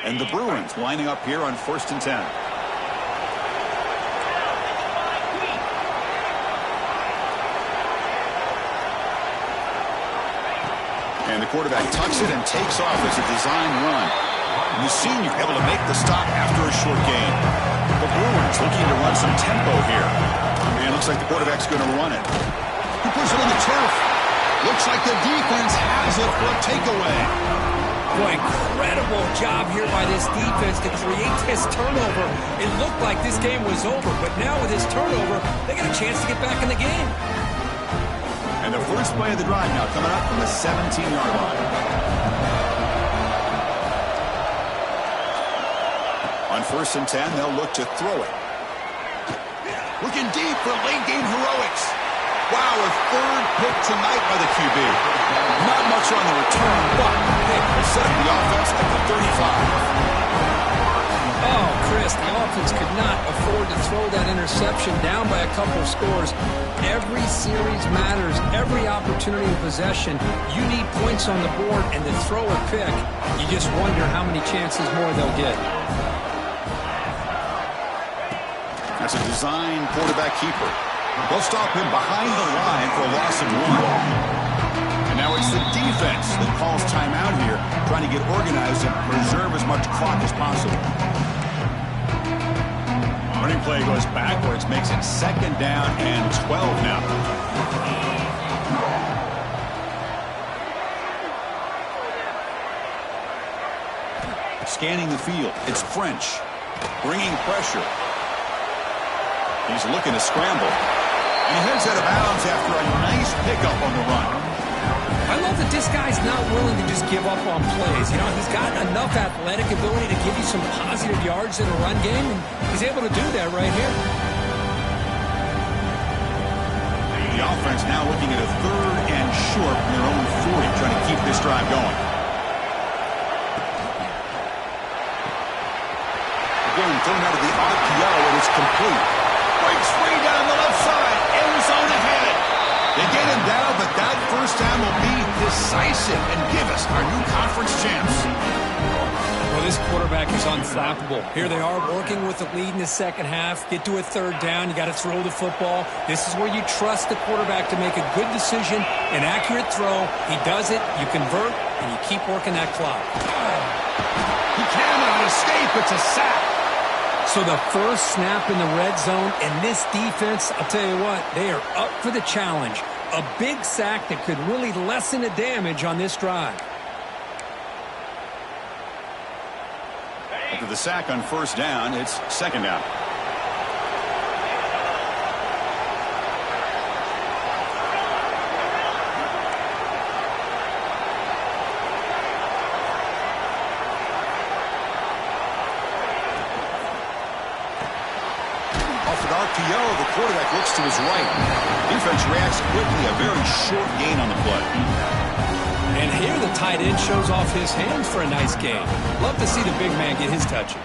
And the Bruins lining up here on 1st and 10. And the quarterback tucks it and takes off as a design run. And the senior able to make the stop after a short gain. The Bruins looking to run some tempo here. And looks like the quarterback's going to run it. He puts it on the turf. Looks like the defense has it for a takeaway. Boy, incredible job here by this defense to create this turnover. It looked like this game was over, but now with this turnover, they got a chance to get back in the game. And the first play of the drive now coming up from the 17-yard line. On 1st and 10, they'll look to throw it. Looking deep for late-game heroics. Wow, a 3rd pick tonight by the QB. Not much on the return, but pick will set the offense at the 35. Oh, Chris, the offense could not afford to throw that interception down by a couple of scores. Every series matters. Every opportunity in possession. You need points on the board, and to throw a pick, you just wonder how many chances more they'll get. That's a design quarterback keeper. They'll stop him behind the line for a loss of 1. And now it's the defense that calls timeout here, trying to get organized and preserve as much clock as possible. Running play goes backwards, makes it 2nd down and 12 now. Scanning the field, it's French, bringing pressure. He's looking to scramble. And he heads out of bounds after a nice pickup on the run. I love that this guy's not willing to just give up on plays. You know, he's got enough athletic ability to give you some positive yards in a run game, and he's able to do that right here. The offense now looking at a 3rd and short from their own 40, trying to keep this drive going. Again, thrown out of the RPO, and it's complete. Breaks free down the left side. End zone ahead. They get him down, but that first down will be his decisive and give us our new conference champs. Well, this quarterback is unflappable. Here they are working with the lead in the second half. Get to a third down. You got to throw the football. This is where you trust the quarterback to make a good decision, an accurate throw. He does it, you convert, and you keep working that clock. He cannot escape. It's a sack. So the first snap in the red zone, and this defense, I'll tell you what, they are up for the challenge. A big sack that could really lessen the damage on this drive. After the sack on first down, it's second down. RPO, the quarterback looks to his right. Defense reacts quickly, a very short gain on the play. And here the tight end shows off his hands for a nice gain. Love to see the big man get his touches.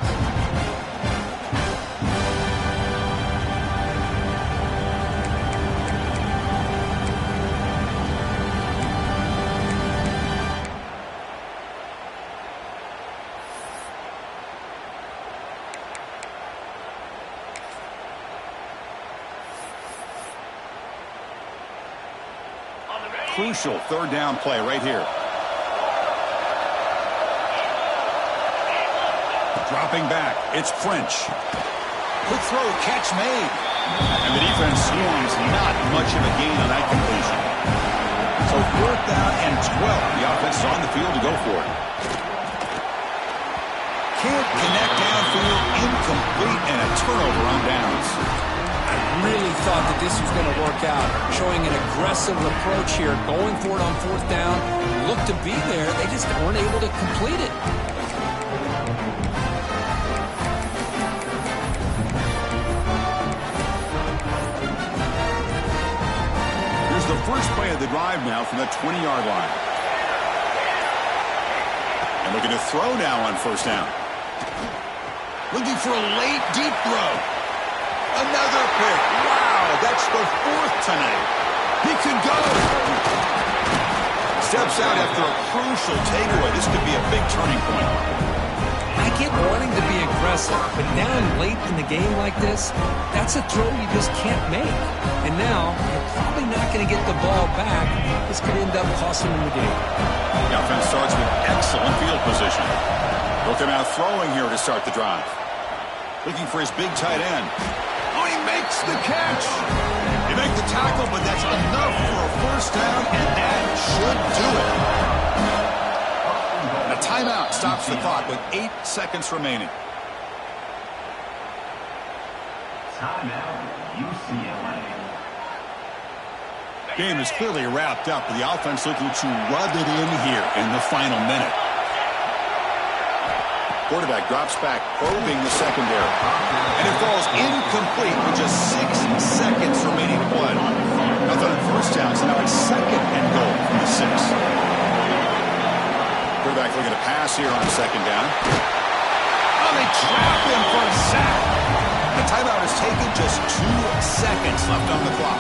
Crucial third down play right here. Dropping back, it's French. Quick throw, catch made. And the defense sees not much of a gain on that completion. So 4th down and 12. The offense is on the field to go for it. Can't connect downfield, incomplete, and a turnover on downs. Really thought that this was going to work out, showing an aggressive approach here, going for it on 4th down. Looked to be there, they just weren't able to complete it. Here's the first play of the drive now from the 20-yard line. And looking to throw now on first down. Looking for a late, deep throw. Another pick. Wow, that's the 4th tonight. He can go. Steps out after a crucial takeaway. This could be a big turning point. I get wanting to be aggressive, but down late in the game like this, that's a throw you just can't make. And now, you're probably not going to get the ball back. This could end up costing them the game. The offense starts with excellent field position. Looking out throwing here to start the drive. Looking for his big tight end. Oh, he makes the catch. They make the tackle, but that's enough for a first down, and that should do it. And a timeout stops the clock with 8 seconds remaining. Timeout, UCLA. Game is clearly wrapped up, with the offense looking to rub it in here in the final minute. Quarterback drops back, probing the secondary. And it falls incomplete with just 6 seconds remaining to play. Nothing on first down, so now it's 2nd and goal from the 6. Quarterback looking to pass here on 2nd down. Oh, they trap him for a sack. The timeout is taken, just 2 seconds left on the clock.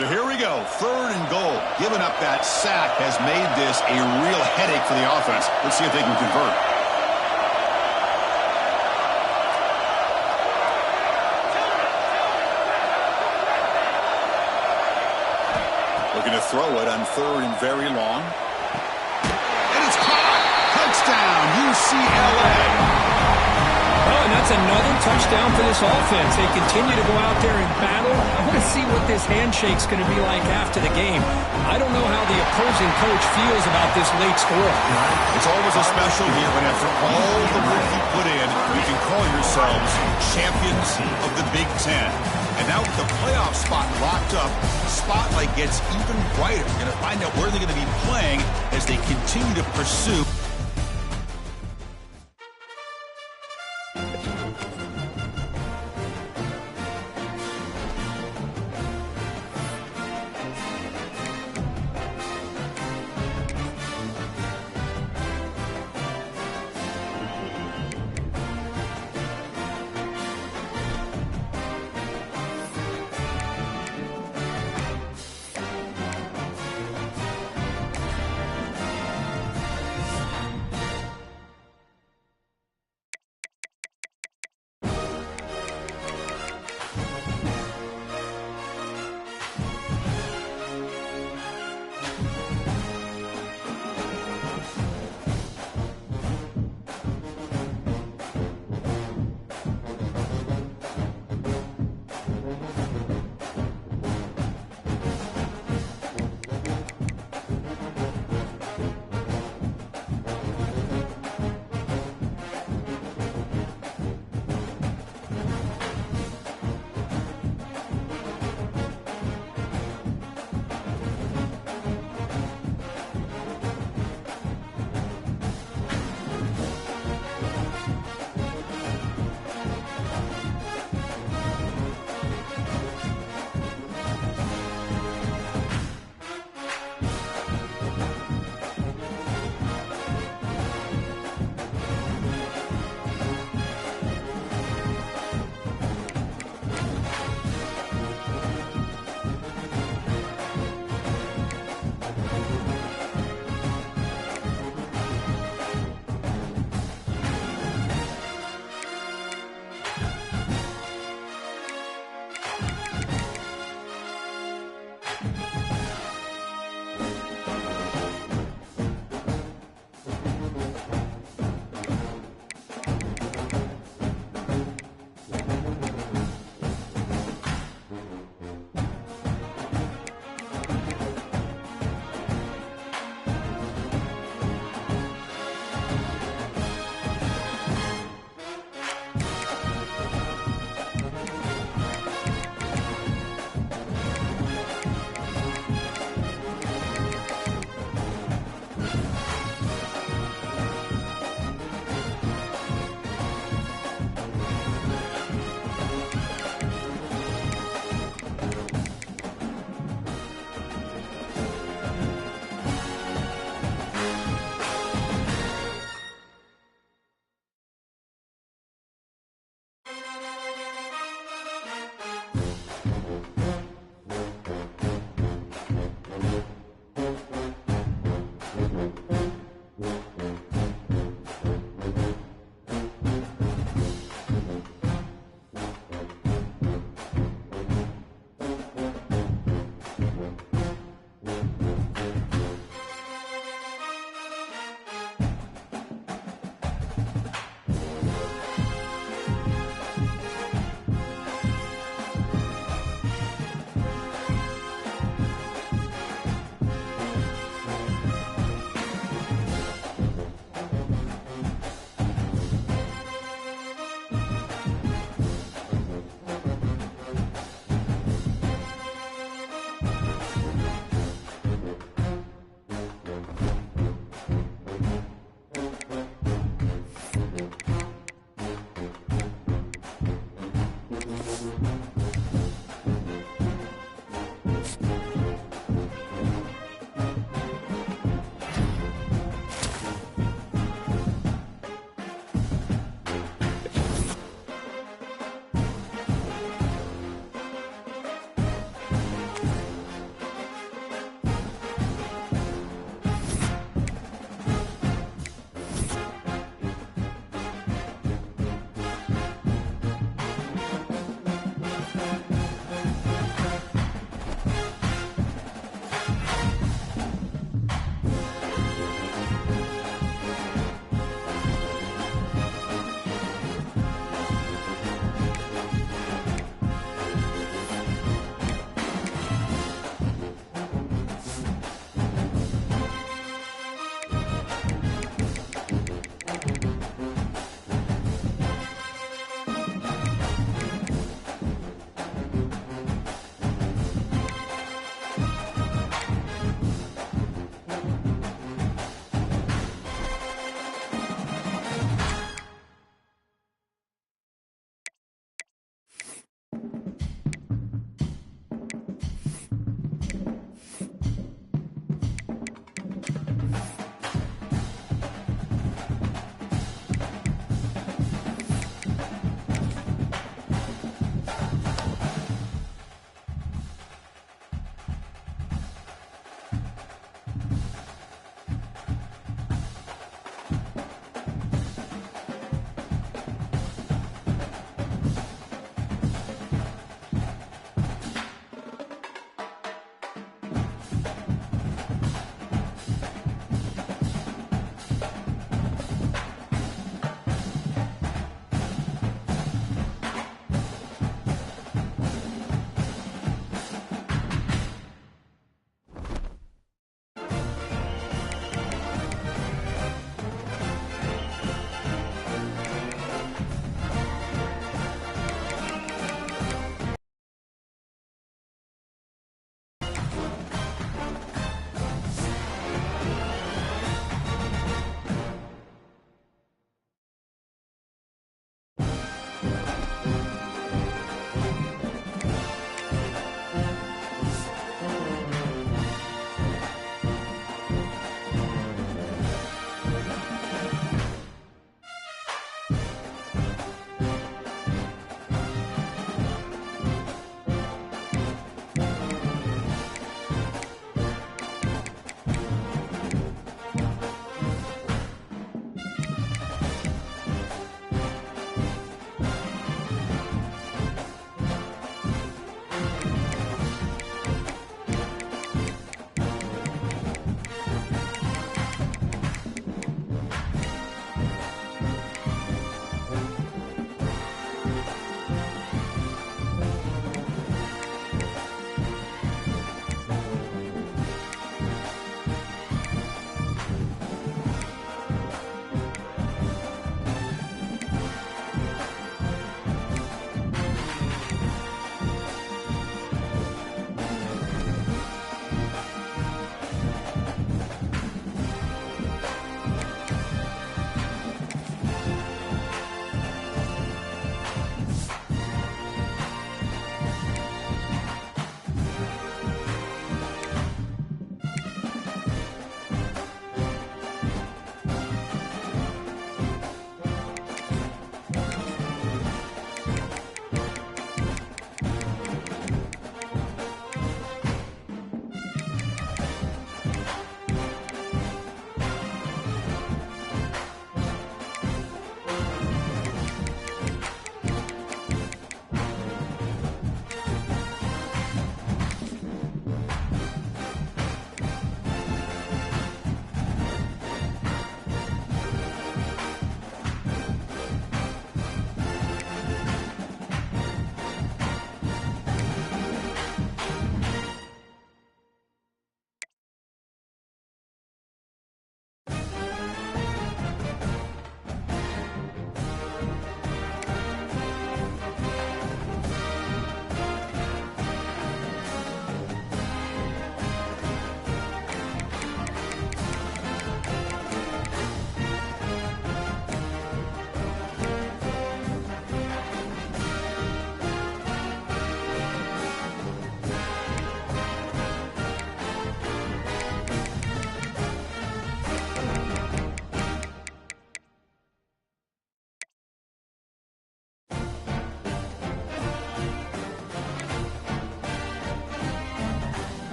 So here we go, 3rd and goal. Giving up that sack has made this a real headache for the offense. Let's see if they can convert. Looking to throw it on 3rd and very long. And it's caught. Touchdown, UCLA. Oh, and that's another touchdown for this offense. They continue to go out there and battle. I want to see what this handshake's going to be like after the game. I don't know how the opposing coach feels about this late score. It's always a special year when after all the work you put in, you can call yourselves champions of the Big Ten. And now with the playoff spot locked up, spotlight gets even brighter. We're going to find out where they're going to be playing as they continue to pursue.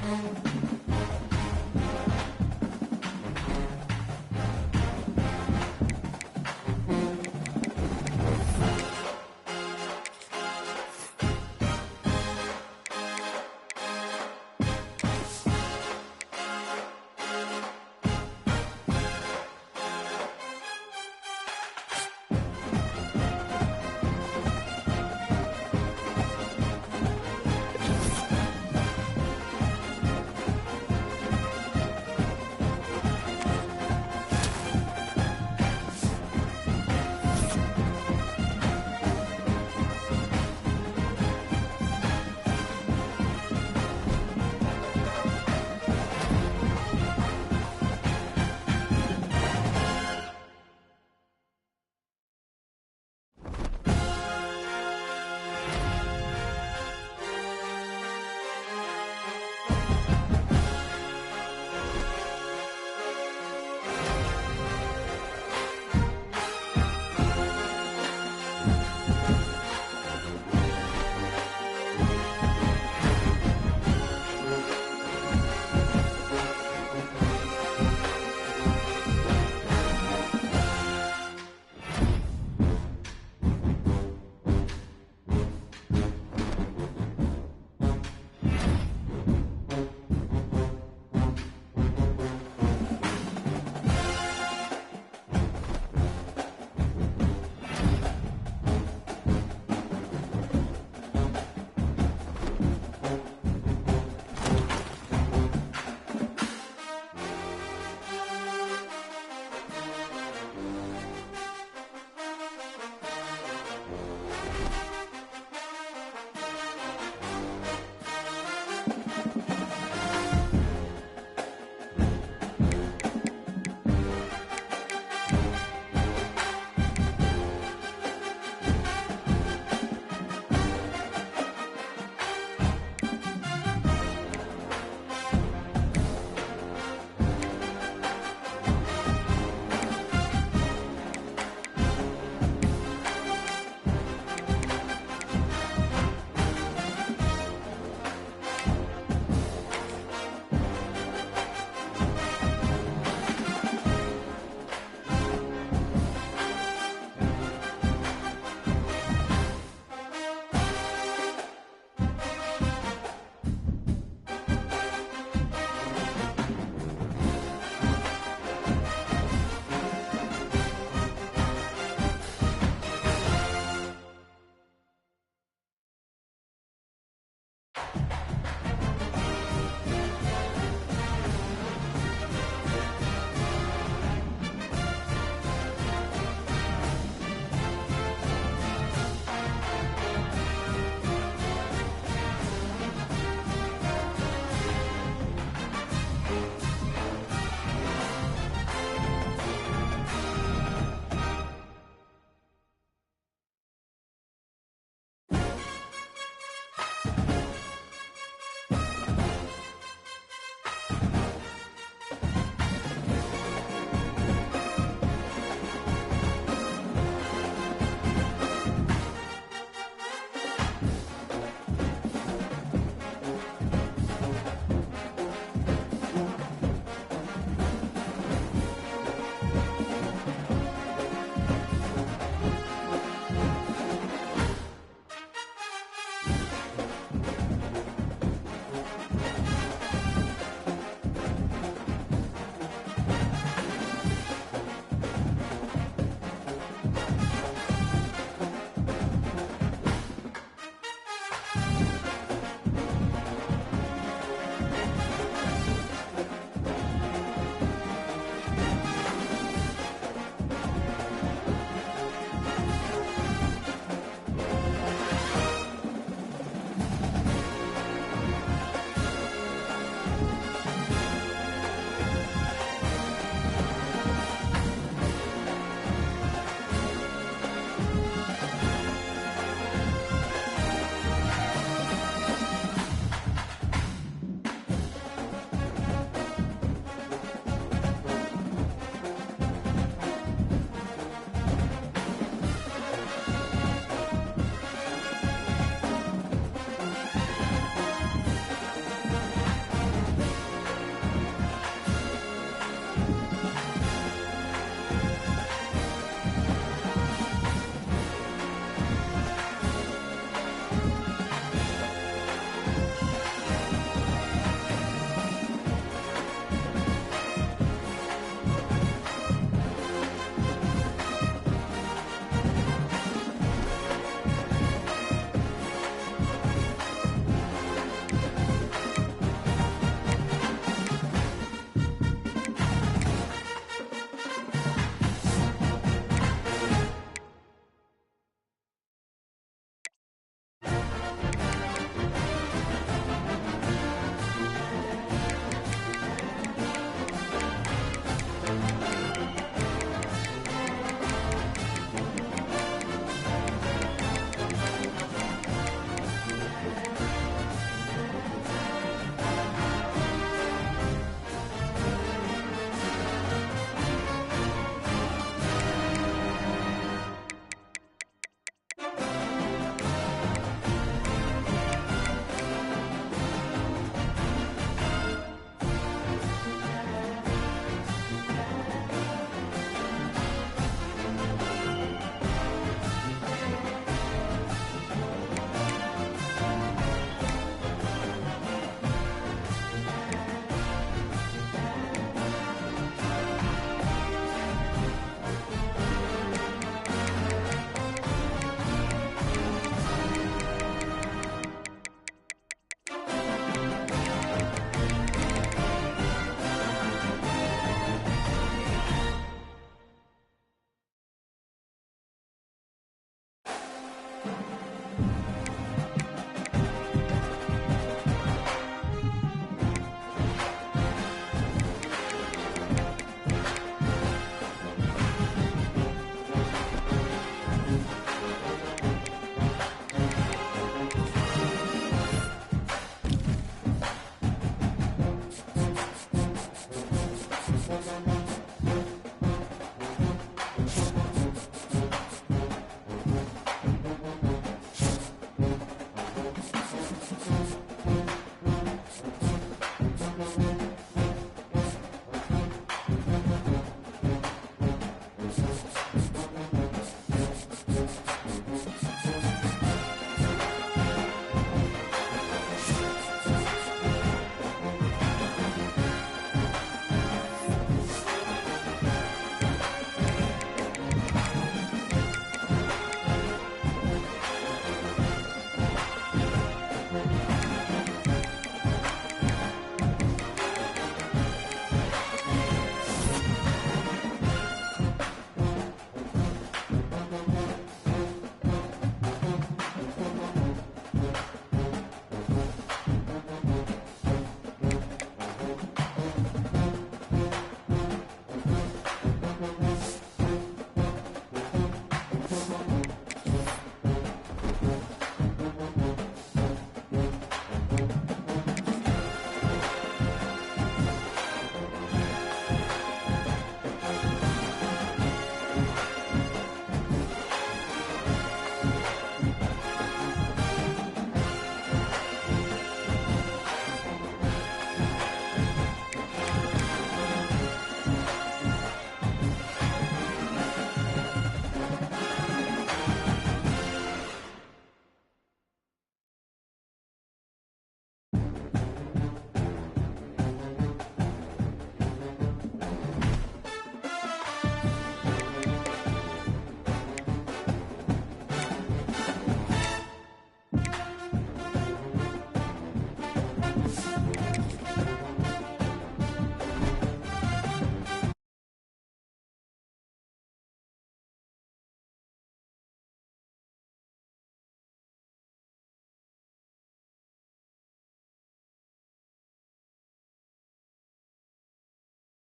down.